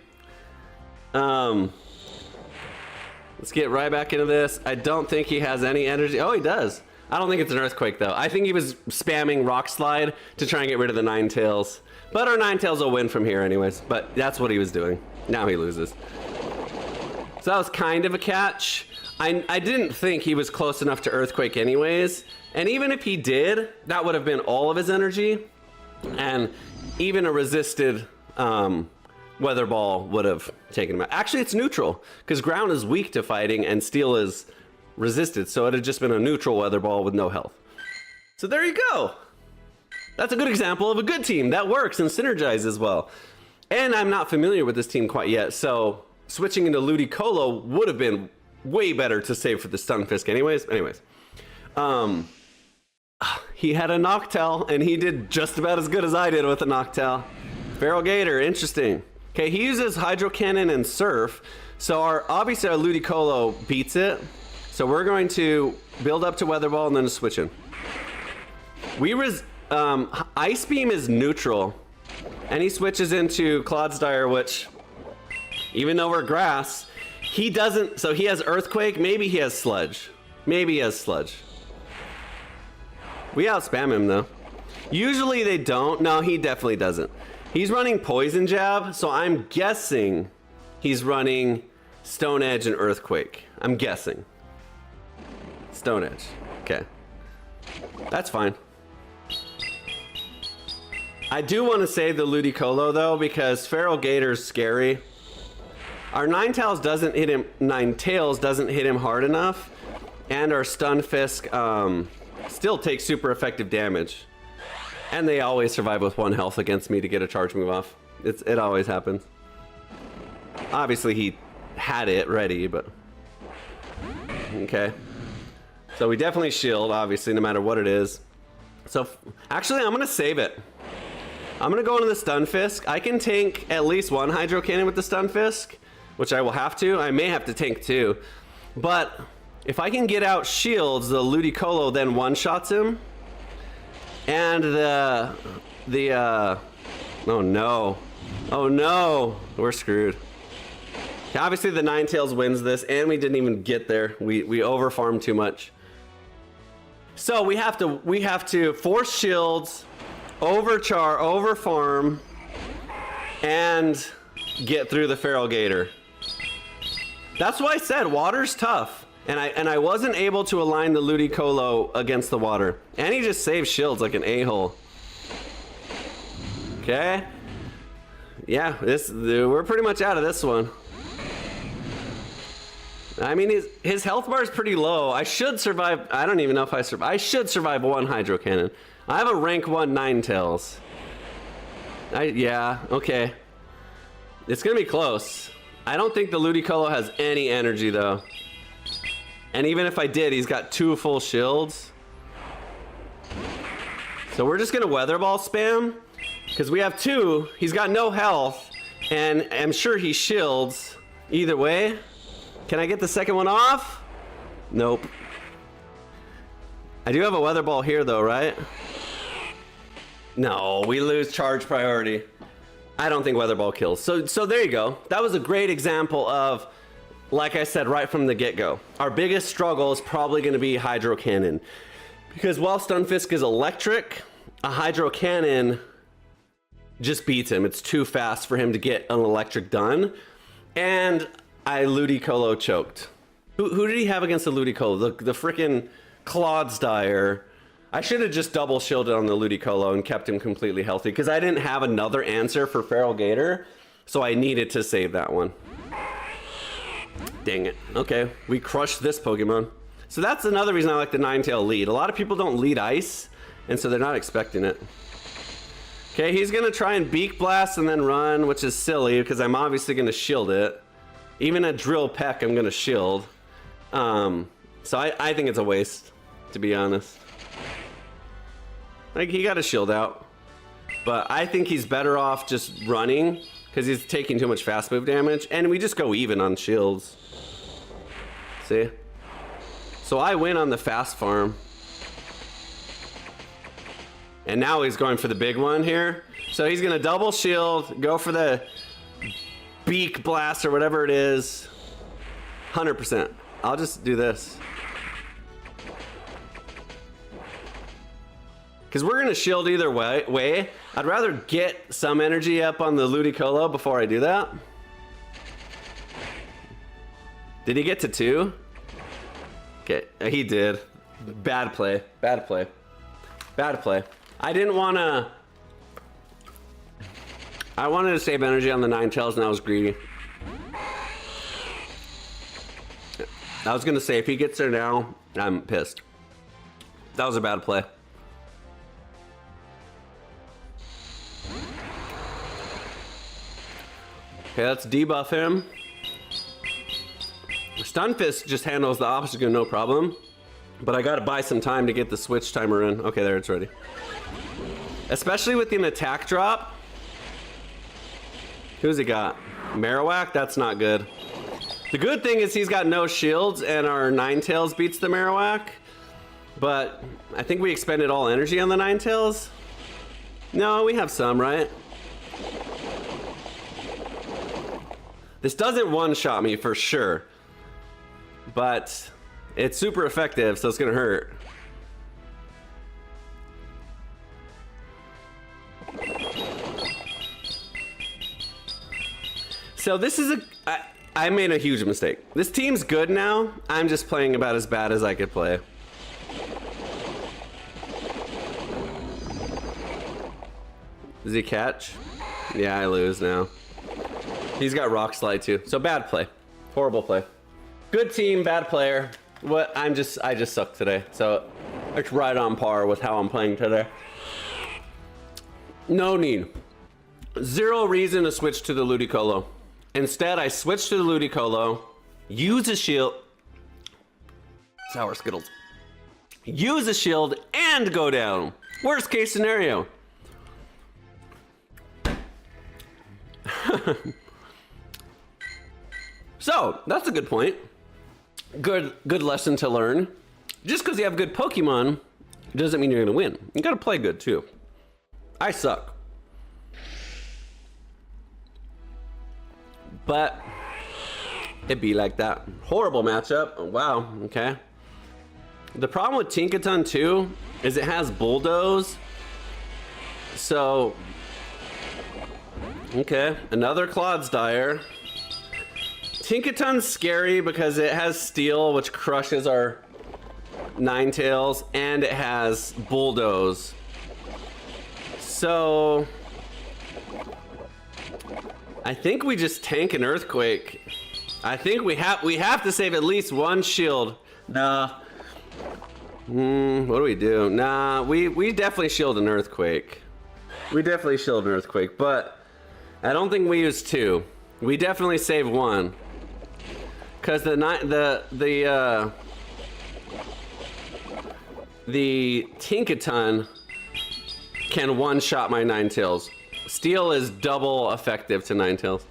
Let's get right back into this. I don't think he has any energy. Oh, he does. I don't think it's an Earthquake, though. I think he was spamming Rock Slide to try and get rid of the Ninetales. But our Ninetales will win from here anyways. But that's what he was doing. Now he loses. So that was kind of a catch. I didn't think he was close enough to Earthquake anyways. And even if he did, that would have been all of his energy. And even a resisted Weather Ball would have taken him out. Actually, it's neutral, because ground is weak to fighting and steel is resisted. So it had just been a neutral Weather Ball with no health. So there you go. That's a good example of a good team that works and synergizes well. And I'm not familiar with this team quite yet, so switching into Ludicolo would have been way better to save for the Stunfisk anyways. He had a Noctowl, and he did just about as good as I did with a Noctowl. Feral Gator, interesting. Okay, he uses Hydro Cannon and Surf, so obviously our Ludicolo beats it. So we're going to build up to Weather Ball and then switch in. Ice Beam is neutral, and he switches into Clodsire, which, even though we're grass, he doesn't. So he has Earthquake. Maybe he has Sludge. Maybe he has Sludge. We outspam him though. Usually they don't. No, he definitely doesn't. He's running Poison Jab, so I'm guessing he's running Stone Edge and Earthquake. I'm guessing. Stone Edge. Okay. That's fine. I do want to save the Ludicolo though, because Feral Gator's scary. Our Ninetales doesn't hit him hard enough, and our Stunfisk still takes super effective damage. And they always survive with 1 health against me to get a charge move off. It always happens. Obviously he had it ready, but okay. So we definitely shield, obviously, no matter what it is. So actually I'm gonna save it. I'm gonna go into the Stunfisk. I can tank at least 1 Hydro Cannon with the Stunfisk, which I will have to. I may have to tank 2. But if I can get out shields, the Ludicolo then one-shots him. And oh no. Oh no, we're screwed. Obviously the Ninetales wins this, and we didn't even get there. We overfarmed too much. So we have to force shields, overfarm, and get through the Feral Gator. That's why I said water's tough. And I wasn't able to align the Ludicolo against the water. And he just saves shields like an a-hole. Okay. Yeah, we're pretty much out of this one. I mean, his health bar is pretty low. I should survive. I don't even know if I survive. I should survive 1 Hydro Cannon. I have a rank 1 Ninetales. Yeah, okay. It's gonna be close. I don't think the Ludicolo has any energy though. And even if I did, he's got 2 full shields. So we're just gonna Weather Ball spam, because we have 2. He's got no health, and I'm sure he shields either way. Can I get the second one off? Nope. I do have a Weather Ball here though, right? No, we lose charge priority. I don't think Weather Ball kills. So there you go. That was a great example of, like I said right from the get-go, our biggest struggle is probably going to be Hydro Cannon. Because while Stunfisk is electric, a Hydro Cannon just beats him. It's too fast for him to get an electric done. And I Ludicolo choked. Who did he have against the Ludicolo? The frickin' Clodsire. I should have just double shielded on the Ludicolo and kept him completely healthy, because I didn't have another answer for Feral Gator, so I needed to save that one. Dang it. Okay, we crushed this Pokemon. So that's another reason I like the Ninetale lead. A lot of people don't lead Ice, and so they're not expecting it. Okay, he's gonna try and Beak Blast and then run, which is silly because I'm obviously gonna shield it. Even a Drill Peck I'm gonna shield. So I think it's a waste, to be honest. Like, he got a shield out, but I think he's better off just running because he's taking too much fast move damage, and we just go even on shields. See? So I win on the fast farm. And now he's going for the big one here. So he's gonna double shield, go for the beak blast or whatever it is. 100%. I'll just do this. Because we're gonna shield either way. I'd rather get some energy up on the Ludicolo before I do that. Did he get to 2? Okay, he did. Bad play, bad play, bad play. I didn't wanna... I wanted to save energy on the Ninetales and I was greedy. I was gonna say, if he gets there now, I'm pissed. That was a bad play. Okay, let's debuff him. Stunfisk just handles the obstacle no problem. But I gotta buy some time to get the switch timer in. Okay, there, it's ready. Especially with an attack drop. Who's he got? Marowak? That's not good. The good thing is he's got no shields and our Ninetales beats the Marowak. But I think we expended all energy on the Ninetales. No, we have some, right? This doesn't one-shot me for sure. But it's super effective, so it's gonna hurt. So this is I made a huge mistake. This team's good now. I'm just playing about as bad as I could play. Does he catch? Yeah, I lose now. He's got Rock Slide too. So bad play. Horrible play. Good team, bad player. What I just suck today. So it's right on par with how I'm playing today. No need. Zero reason to switch to the Ludicolo. Instead, I switched to the Ludicolo, use a shield. Sour Skittles. Use a shield and go down. Worst case scenario. So, that's a good point. Good lesson to learn. Just because you have good Pokemon doesn't mean you're gonna win. You gotta play good too. I suck. But it be like that. Horrible matchup. Wow, okay. The problem with Tinkaton too is it has Bulldoze. So, okay, another Clodsire. Tinkaton's scary because it has Steel, which crushes our Ninetales, and it has Bulldoze. So I think we just tank an Earthquake. I think we have to save at least one shield. Nah. What do we do? Nah, we definitely shield an Earthquake. We definitely shield an Earthquake, but I don't think we use 2. We definitely save 1. Cause the Tinkaton can one-shot my Ninetales. Steel is double effective to Ninetales.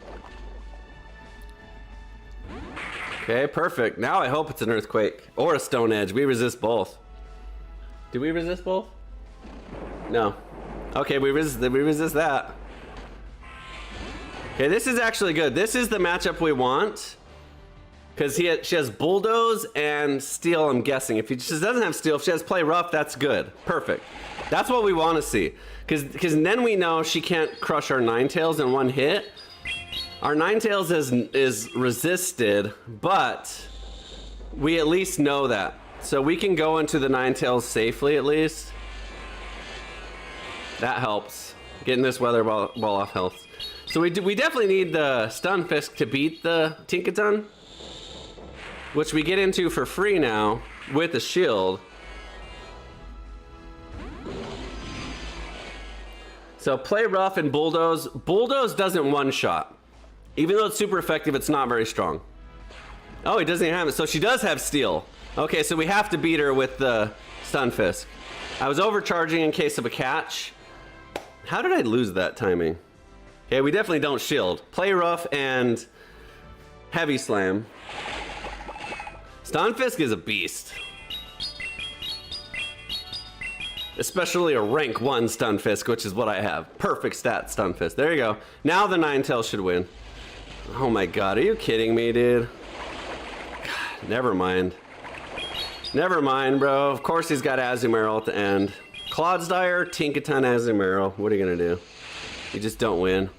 Okay, perfect. Now I hope it's an Earthquake or a Stone Edge. We resist both. Do we resist both? No. Okay, we resist that. Okay, this is actually good. This is the matchup we want. Because she has Bulldoze and Steel, I'm guessing. If she just doesn't have Steel, if she has Play Rough, that's good. Perfect. That's what we want to see. Because then we know she can't crush our Ninetales in one hit. Our Ninetales is resisted, but we at least know that. So we can go into the Ninetales safely at least. That helps. Getting this Weather Ball off health. So we definitely need the Stunfisk to beat the Tinkaton, which we get into for free now with the shield. So Play Rough and Bulldoze. Bulldoze doesn't one-shot. Even though it's super effective, it's not very strong. Oh, he doesn't even have it. So she does have Steel. Okay, so we have to beat her with the Stunfisk. I was overcharging in case of a catch. How did I lose that timing? Okay, we definitely don't shield. Play Rough and Heavy Slam. Stunfisk is a beast. Especially a rank 1 Stunfisk, which is what I have. Perfect stat Stunfisk. There you go. Now the Ninetales should win. Oh my god, are you kidding me, dude? God, never mind. Never mind, bro. Of course he's got Azumarill at the end. Clodsire, Tinkaton, Azumarill. What are you gonna do? You just don't win.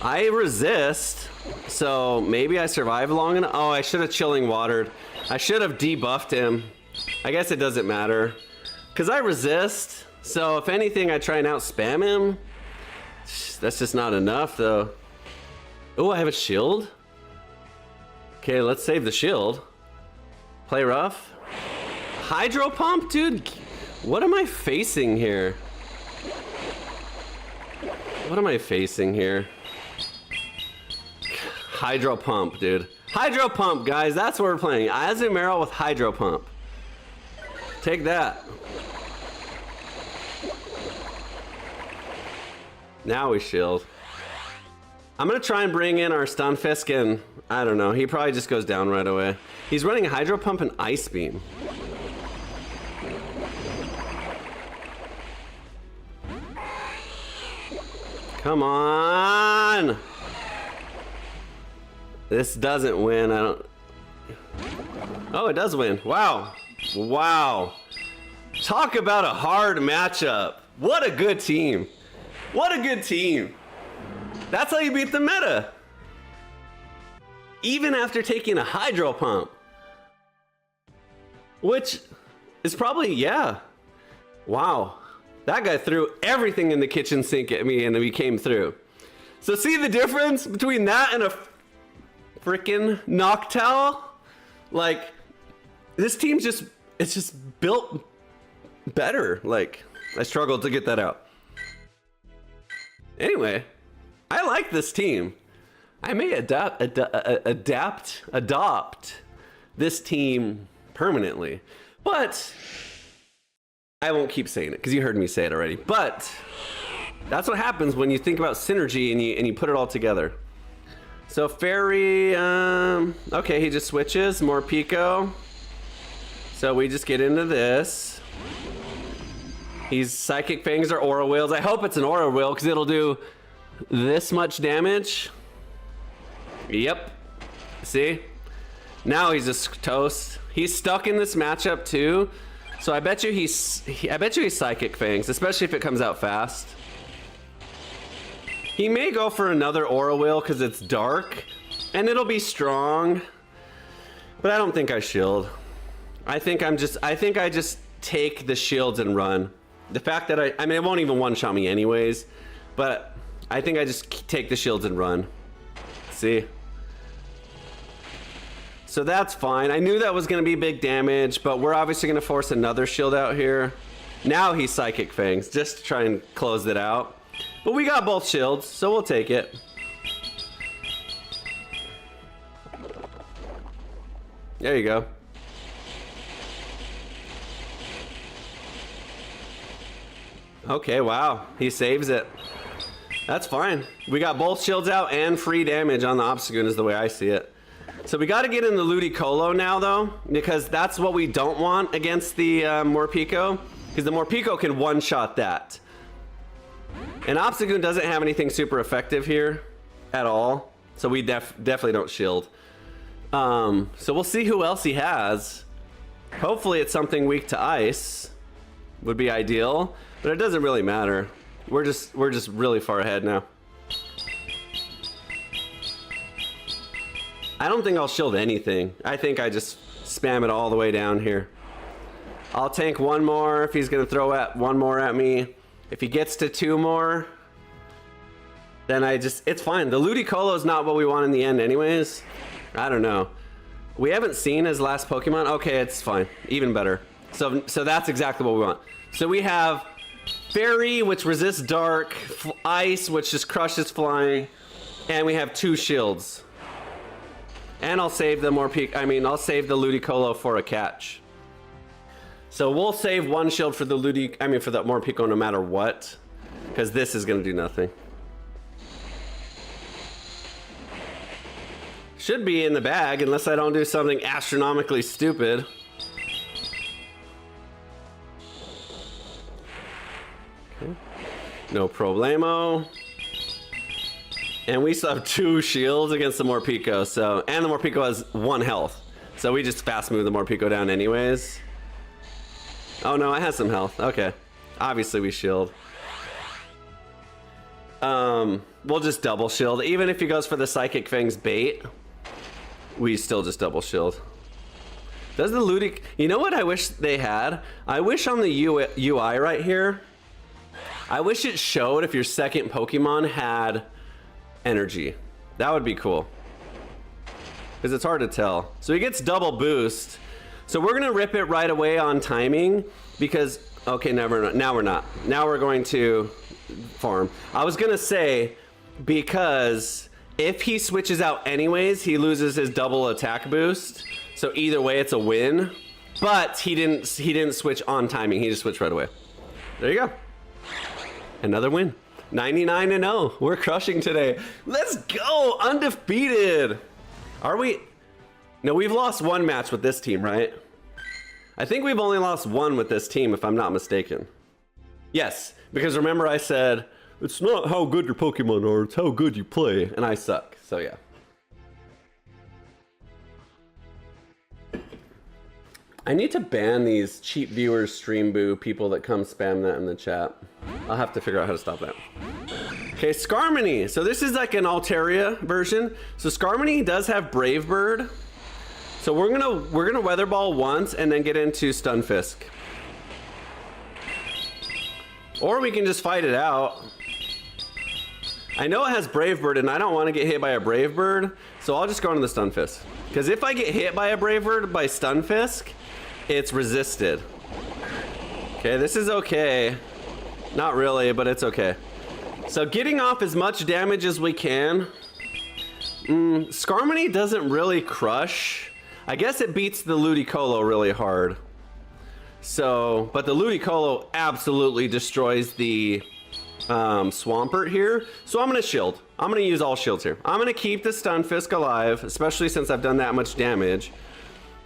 I resist, so maybe I survive long enough. Oh, I should have Chilling Watered. I should have debuffed him. I guess it doesn't matter. Because I resist, so if anything, I try and out-spam him. That's just not enough, though. Oh, I have a shield? Okay, let's save the shield. Play rough. Hydro Pump, dude? What am I facing here? What am I facing here? Hydro Pump, dude. Hydro Pump, guys, that's what we're playing. Azumarill with Hydro Pump. Take that. Now we shield. I'm gonna try and bring in our Stunfisk, and I don't know, he probably just goes down right away. He's running Hydro Pump and Ice Beam. Come on! This doesn't win, I don't... Oh, it does win. Wow. Wow. Talk about a hard matchup. What a good team. What a good team. That's how you beat the meta. Even after taking a Hydro Pump. Which is probably, yeah. Wow. That guy threw everything in the kitchen sink at me and we came through. So see the difference between that and a freaking Noctowl? Like, this team's just, it's just built better. Like, I struggled to get that out. Anyway, I like this team. I may adopt this team permanently, but I won't keep saying it because you heard me say it already. But that's what happens when you think about synergy and you put it all together. So Fairy, okay, he just switches, more Pico. So we just get into this. He's Psychic Fangs or Aura Wheels. I hope it's an Aura Wheel because it'll do this much damage. Yep. See? Now he's just toast. He's stuck in this matchup too. So I bet you he's Psychic Fangs, especially if it comes out fast. He may go for another Aura Wheel because it's dark and it'll be strong. But I don't think I shield. I think I just take the shields and run. The fact that I mean, it won't even one-shot me anyways, but I think I just take the shields and run. See? So that's fine. I knew that was going to be big damage, but we're obviously going to force another shield out here. Now he's Psychic Fangs, just to try and close it out. But we got both shields, so we'll take it. There you go. Okay, wow. He saves it. That's fine. We got both shields out and free damage on the Obstagoon is the way I see it. So we got to get in the Ludicolo now, though, because that's what we don't want against the Morpeko, because the Morpeko can one-shot that. And Obstagoon doesn't have anything super effective here at all, so we definitely don't shield. So we'll see who else he has. Hopefully it's something weak to ice. Would be ideal, but it doesn't really matter. We're just really far ahead now. I don't think I'll shield anything. I think I just spam it all the way down here. I'll tank one more if he's gonna throw one more at me. If he gets to two more, then it's fine. The Ludicolo is not what we want in the end anyways. I don't know. We haven't seen his last Pokemon. Okay, it's fine. Even better. So that's exactly what we want. So we have Fairy, which resists dark, Ice, which just crushes flying, and we have two shields. And I'll save the I'll save the Ludicolo for a catch. So we'll save one shield for the for the Morpeko no matter what, because this is gonna do nothing. Should be in the bag unless I don't do something astronomically stupid. Okay. No problemo. And we still have 2 shields against the Morpeko, so, and the Morpeko has 1 health. So we just fast move the Morpeko down anyways. Oh no, I have some health. Okay. Obviously we shield. We'll just double shield. Even if he goes for the Psychic Fang's bait, we still just double shield. Does the Ludic... You know what I wish they had? I wish on the UI right here, I wish it showed if your second Pokemon had energy. That would be cool. Because it's hard to tell. So he gets double boost. So we're going to rip it right away on timing because... Okay, never. Now we're not. Now we're going to farm. I was going to say because if he switches out anyways, he loses his double attack boost. So either way, it's a win. But he didn't switch on timing. He just switched right away. There you go. Another win. 99-0. We're crushing today. Let's go. Undefeated. Are we? No, we've lost 1 match with this team, right? I think we've only lost 1 with this team, if I'm not mistaken. Yes, because remember I said, it's not how good your Pokemon are, it's how good you play. And I suck, so yeah. I need to ban these cheap viewers, stream boo, people that come spam that in the chat. I'll have to figure out how to stop that. Okay, Skarmory. So this is like an Altaria version. So Skarmory does have Brave Bird. So we're gonna Weather Ball once and then get into Stunfisk. Or we can just fight it out. I know it has Brave Bird and I don't want to get hit by a Brave Bird, so I'll just go into the Stunfisk. Because if I get hit by a Brave Bird by Stunfisk, it's resisted. Okay, this is okay. Not really, but it's okay. So getting off as much damage as we can. Skarmory doesn't really crush. I guess it beats the Ludicolo really hard. So, but the Ludicolo absolutely destroys the Swampert here. So I'm gonna shield. I'm gonna use all shields here. I'm gonna keep the Stunfisk alive, especially since I've done that much damage.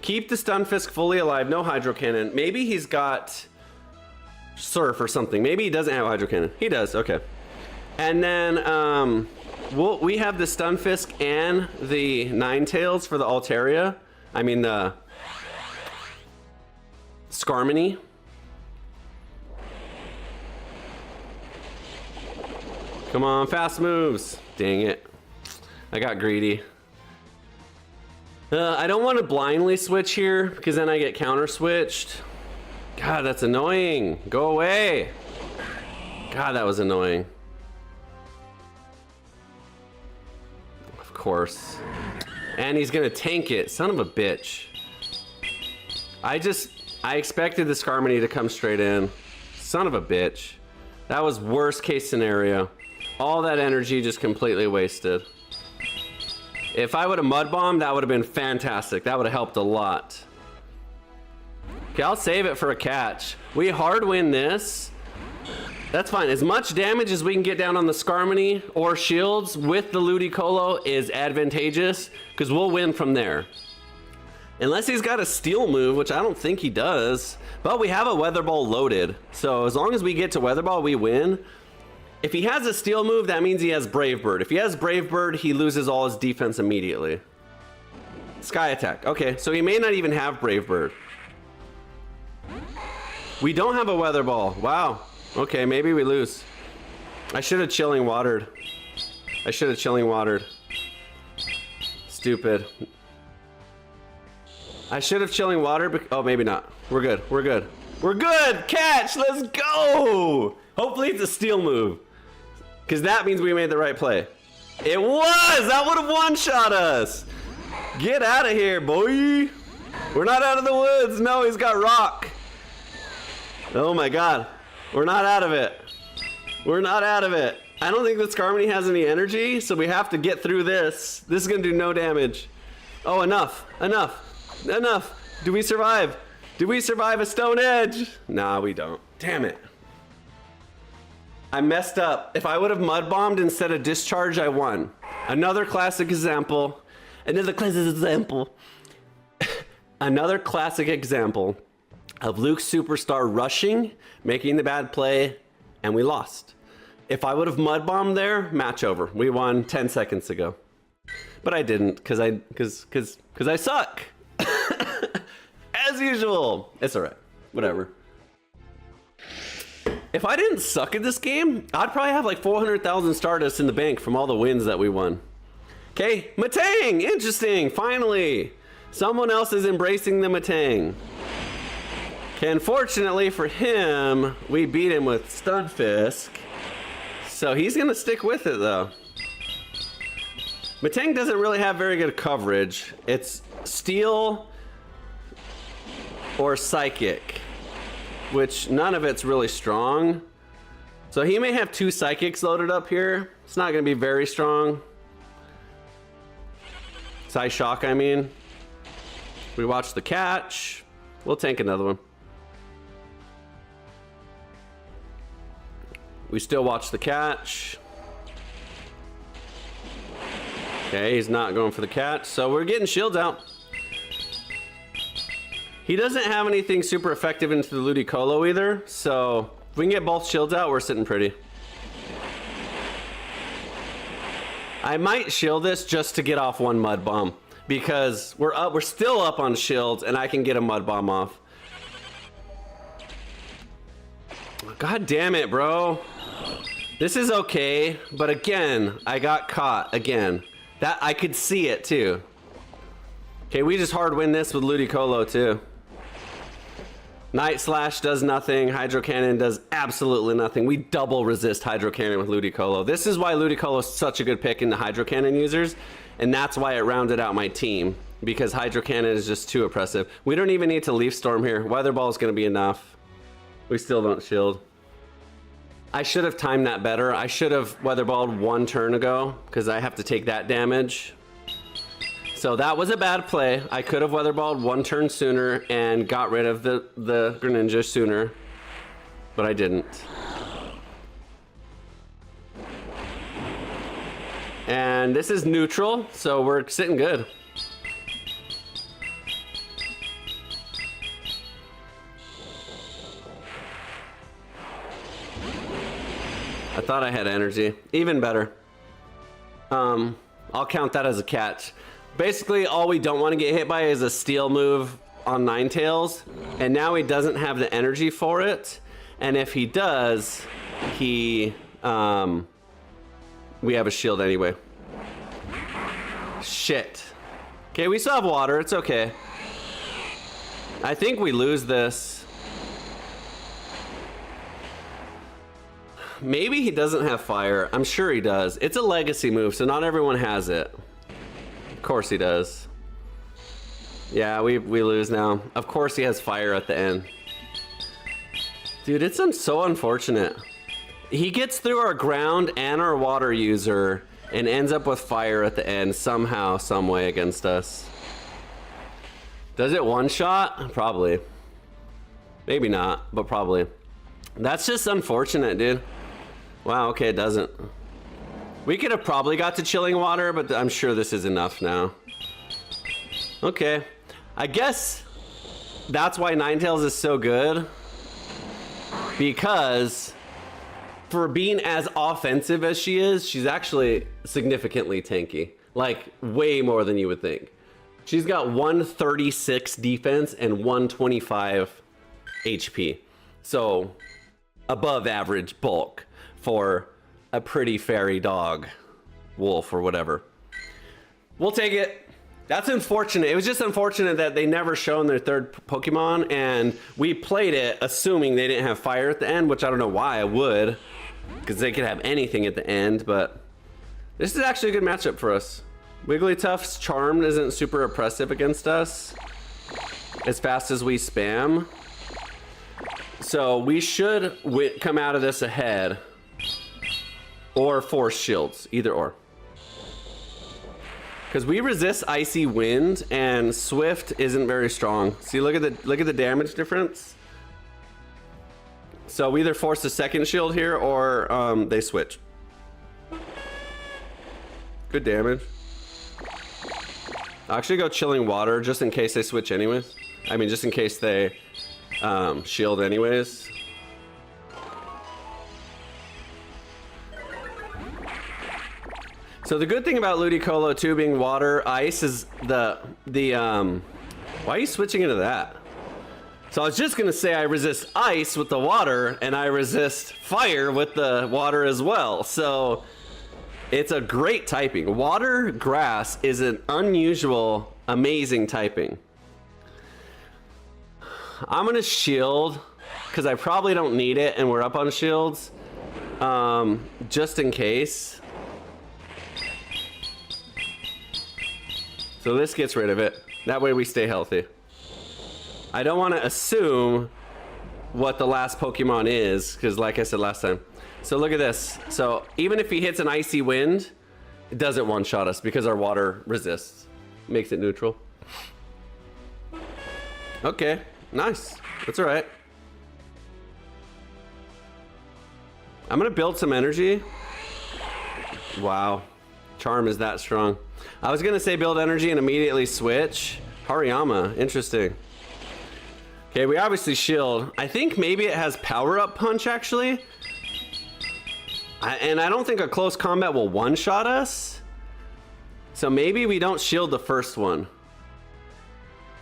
Keep the Stunfisk fully alive, no Hydro Cannon. Maybe he's got Surf or something. Maybe he doesn't have Hydro Cannon. He does, okay. And then we have the Stunfisk and the Ninetales for the Altaria. I mean the Skarmory. Come on, fast moves. Dang it. I got greedy. I don't want to blindly switch here because then I get counter switched. God, that's annoying. Go away. God, that was annoying. Of course. And he's gonna tank it. Son of a bitch. I expected the Skarmory to come straight in. Son of a bitch. That was worst case scenario. All that energy just completely wasted. If I would have Mud Bombed, that would have been fantastic. That would have helped a lot. Okay, I'll save it for a catch. We hard win this. That's fine. As much damage as we can get down on the Skarmory or shields with the Ludicolo is advantageous because we'll win from there. Unless he's got a Steel move, which I don't think he does. But we have a Weather Ball loaded. So as long as we get to Weather Ball, we win. If he has a Steel move, that means he has Brave Bird. If he has Brave Bird, he loses all his defense immediately. Sky Attack. Okay, so he may not even have Brave Bird. We don't have a Weather Ball. Wow. Okay, maybe we lose. I should have Chilling Watered. I should have Chilling Watered. Stupid. I should have Chilling Watered. Oh, maybe not. We're good. We're good. We're good! Catch! Let's go! Hopefully it's a Steel move. Because that means we made the right play. It was! That would have one-shot us! Get out of here, boy! We're not out of the woods! No, he's got Rock! Oh my god. We're not out of it. We're not out of it. I don't think that Skarmory has any energy, so we have to get through this. This is gonna do no damage. Oh, enough. Enough. Enough. Do we survive? Do we survive a Stone Edge? Nah, we don't. Damn it. I messed up. If I would have Mud Bombed instead of Discharge, I won. Another classic example. Another classic example. Another classic example of Luke Superstar rushing, making the bad play, and we lost. If I would have mud bombed there, match over. We won 10 seconds ago. But I didn't, because I suck. As usual. It's alright. Whatever. If I didn't suck at this game, I'd probably have like 400,000 Stardust in the bank from all the wins that we won. Okay, Matang! Interesting, finally! Someone else is embracing the Matang. Okay, unfortunately for him, we beat him with Stunfisk. So he's gonna stick with it though. Matang doesn't really have very good coverage. It's Steel or Psychic, which none of it's really strong. So he may have 2 Psychics loaded up here. It's not gonna be very strong. Psyshock, I mean. We watch the catch. We'll tank another one. We still watch the catch. Okay, he's not going for the catch, so we're getting shields out. He doesn't have anything super effective into the Ludicolo either, so if we can get both shields out, we're sitting pretty. I might shield this just to get off one mud bomb, because we're still up on shields, and I can get a mud bomb off. God damn it, bro. This is okay, but again, I got caught again. That I could see it too. Okay, we just hard win this with Ludicolo too. Night Slash does nothing. Hydro Cannon does absolutely nothing. We double resist Hydro Cannon with Ludicolo. This is why Ludicolo is such a good pick in the Hydro Cannon users, and that's why it rounded out my team, because Hydro Cannon is just too oppressive. We don't even need to Leaf Storm here. Weather Ball is going to be enough. We still don't shield. I should have timed that better. I should have Weather Balled 1 turn ago, because I have to take that damage. So that was a bad play. I could have Weather Balled 1 turn sooner and got rid of the Greninja sooner, but I didn't. And this is neutral, so we're sitting good. I thought I had energy. Even better. I'll count that as a catch. Basically, all we don't want to get hit by is a steel move on Ninetales, and now he doesn't have the energy for it. And if he does, we have a shield anyway. Shit. Okay, we still have water. It's okay. I think we lose this. Maybe he doesn't have fire. I'm sure he does. It's a legacy move, so not everyone has it. Of course he does. Yeah, we lose now. Of course he has fire at the end. Dude, it's so unfortunate. He gets through our ground and our water user and ends up with fire at the end somehow, some way against us. Does it one-shot? Probably. Maybe not, but probably. That's just unfortunate, dude. Wow, okay, it doesn't. We could have probably got to Chilling Water, but I'm sure this is enough now. Okay. I guess that's why Ninetales is so good. Because for being as offensive as she is, she's actually significantly tanky. Like, way more than you would think. She's got 136 defense and 125 HP. So, above average bulk for a pretty fairy dog, wolf, or whatever. We'll take it. That's unfortunate. It was just unfortunate that they never shown their third Pokemon, and we played it assuming they didn't have fire at the end, which I don't know why I would, because they could have anything at the end, but this is actually a good matchup for us. Wigglytuff's Charmed isn't super oppressive against us as fast as we spam. So we should come out of this ahead, or force shields, either or. Because we resist Icy Wind, and Swift isn't very strong. See, look at the damage difference. So we either force a second shield here, or they switch. Good damage. I'll actually go Chilling Water just in case they switch anyways. I mean, just in case they shield anyways. So the good thing about Ludicolo 2 being water, ice is why are you switching into that? So I was just gonna say I resist ice with the water and I resist fire with the water as well. So it's a great typing. Water, grass is an unusual, amazing typing. I'm gonna shield because I probably don't need it and we're up on shields. Just in case. So this gets rid of it. That way we stay healthy. I don't want to assume what the last Pokemon is, because like I said last time. So look at this. So even if he hits an icy wind, it doesn't one-shot us because our water resists. Makes it neutral. Okay, nice. That's all right. I'm gonna build some energy. Wow, Charm is that strong. I was gonna say build energy and immediately switch. Hariyama, interesting. Okay, we obviously shield. I think maybe it has power up punch actually. And I don't think a close combat will one-shot us. So maybe we don't shield the first one.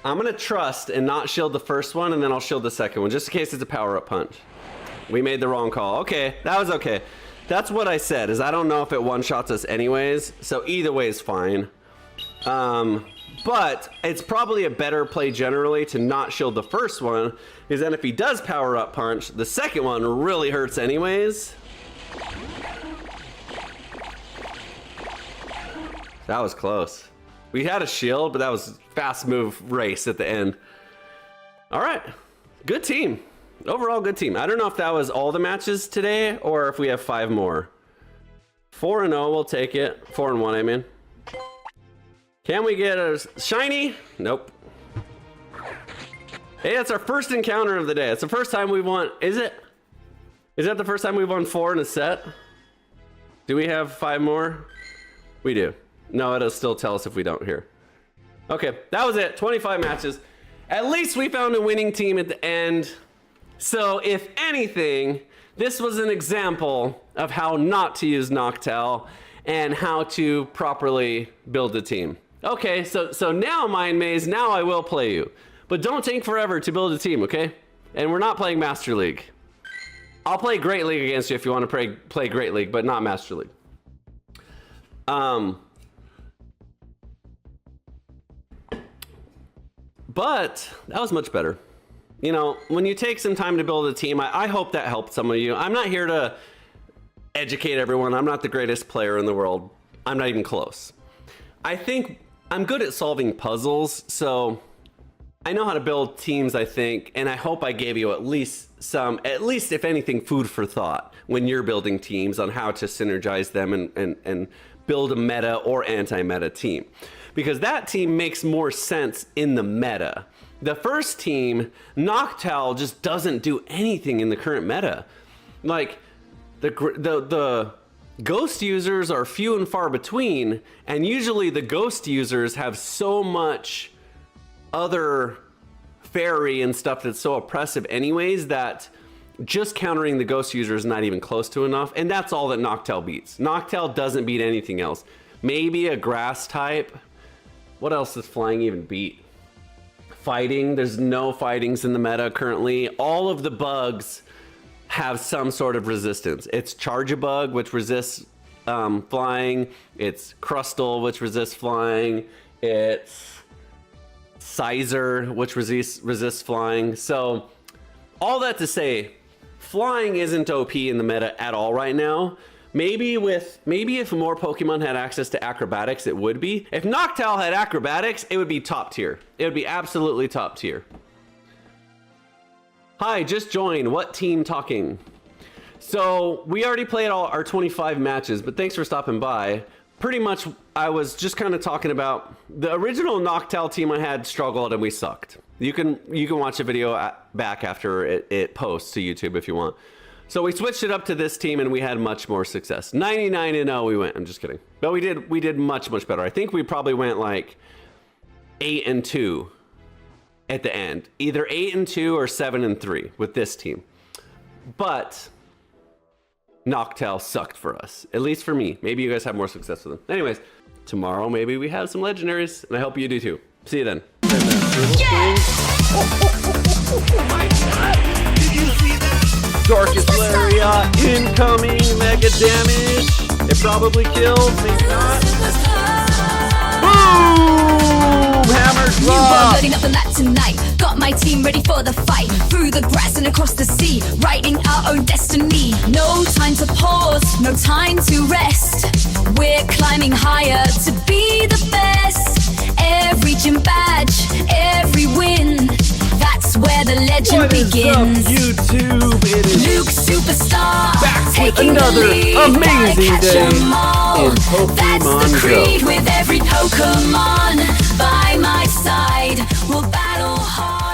I'm gonna trust and not shield the first one, and then I'll shield the second one, just in case it's a power up punch. We made the wrong call. Okay, that was okay. That's what I said, is I don't know if it one-shots us anyways, so either way is fine. But it's probably a better play generally to not shield the first one, because then if he does power up punch, the second one really hurts anyways. That was close. We had a shield, but that was fast move race at the end. All right, good team. Overall, good team. I don't know if that was all the matches today or if we have 5 more. 4-0, we'll take it. 4-1, I mean. Can we get a shiny? Nope. Hey, that's our first encounter of the day. It's the first time we've won. Is it? Is that the first time we've won 4 in a set? Do we have 5 more? We do. No, it'll still tell us if we don't here. Okay, that was it. 25 matches. At least we found a winning team at the end. So if anything, this was an example of how not to use Noctowl and how to properly build a team. Okay, so now Mind Maze, now I will play you. But don't take forever to build a team, okay? And we're not playing Master League. I'll play Great League against you if you want to play Great League, but not Master League. But that was much better. You know, when you take some time to build a team, I hope that helped some of you. I'm not here to educate everyone. I'm not the greatest player in the world. I'm not even close. I think I'm good at solving puzzles, so I know how to build teams, I think, and I hope I gave you at least if anything, food for thought when you're building teams on how to synergize them and build a meta or anti-meta team. Because that team makes more sense in the meta. The first team, Noctowl, just doesn't do anything in the current meta. Like, the ghost users are few and far between, and usually the ghost users have so much other fairy and stuff that's so oppressive anyways that just countering the ghost user is not even close to enough, and that's all that Noctowl beats. Noctowl doesn't beat anything else. Maybe a grass type. What else does flying even beat? Fighting, there's no fightings in the meta currently. All of the bugs have some sort of resistance. It's Charge-a-Bug, which resists flying. It's Crustle, which resists flying. It's Sizer, which resists flying. So all that to say, flying isn't OP in the meta at all right now. Maybe if more Pokemon had access to acrobatics, it would be. If Noctowl had acrobatics, it would be top tier. It would be absolutely top tier. Hi, just joined. What team talking? So we already played all our 25 matches, but thanks for stopping by. Pretty much, I was just kind of talking about the original Noctowl team I had struggled and we sucked. You can watch a video back after it posts to YouTube if you want. So we switched it up to this team and we had much more success. 99-0 we went. I'm just kidding. But we did much better. I think we probably went like 8-2 at the end. Either 8-2 or 7-3 with this team. But Noctowl sucked for us. At least for me. Maybe you guys have more success with them. Anyways, tomorrow maybe we have some legendaries, and I hope you do too. See you then.
Yeah!
Oh my god! Did you see that? Darkest Lariat incoming, mega damage. It probably kills, maybe not. Boom! Hammer drop!
Loading up on that tonight. Got my team ready for the fight. Through the grass and across the sea, writing our own destiny. No time to pause, no time to rest. We're climbing higher to be the best. Every gym badge, every win. That's where the legend begins.
YouTube? It is
Luke Superstar,
back with
taking
another
the lead,
amazing
gotta catch
day
'em all.
in Pokémon
That's the
Go.
creed with every Pokemon by my side. We'll battle hard.